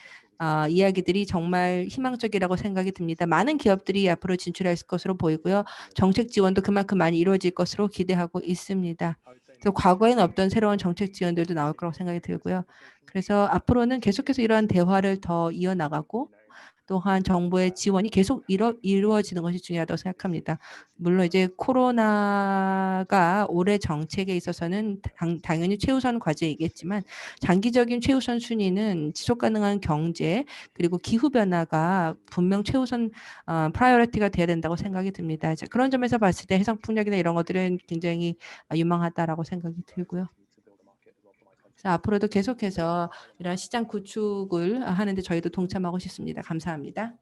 [SPEAKER 1] 이야기들이 정말 희망적이라고 생각이 듭니다. 많은 기업들이 앞으로 진출할 것으로 보이고요. 정책 지원도 그만큼 많이 이루어질 것으로 기대하고 있습니다. 그래서 과거에는 없던 새로운 정책 지원들도 나올 거라고 생각이 들고요. 그래서 앞으로는 계속해서 이러한 대화를 더 이어나가고 또한 정부의 지원이 계속 이루어지는 것이 중요하다고 생각합니다. 물론 이제 코로나가 올해 정책에 있어서는 당연히 최우선 과제이겠지만 장기적인 최우선 순위는 지속가능한 경제 그리고 기후변화가 분명 최우선 프라이어리티가 돼야 된다고 생각이 듭니다. 그런 점에서 봤을 때 해상풍력이나 이런 것들은 굉장히 유망하다라고 생각이 들고요. 그래서 앞으로도 계속해서 이런 시장 구축을 하는데 저희도 동참하고 싶습니다. 감사합니다.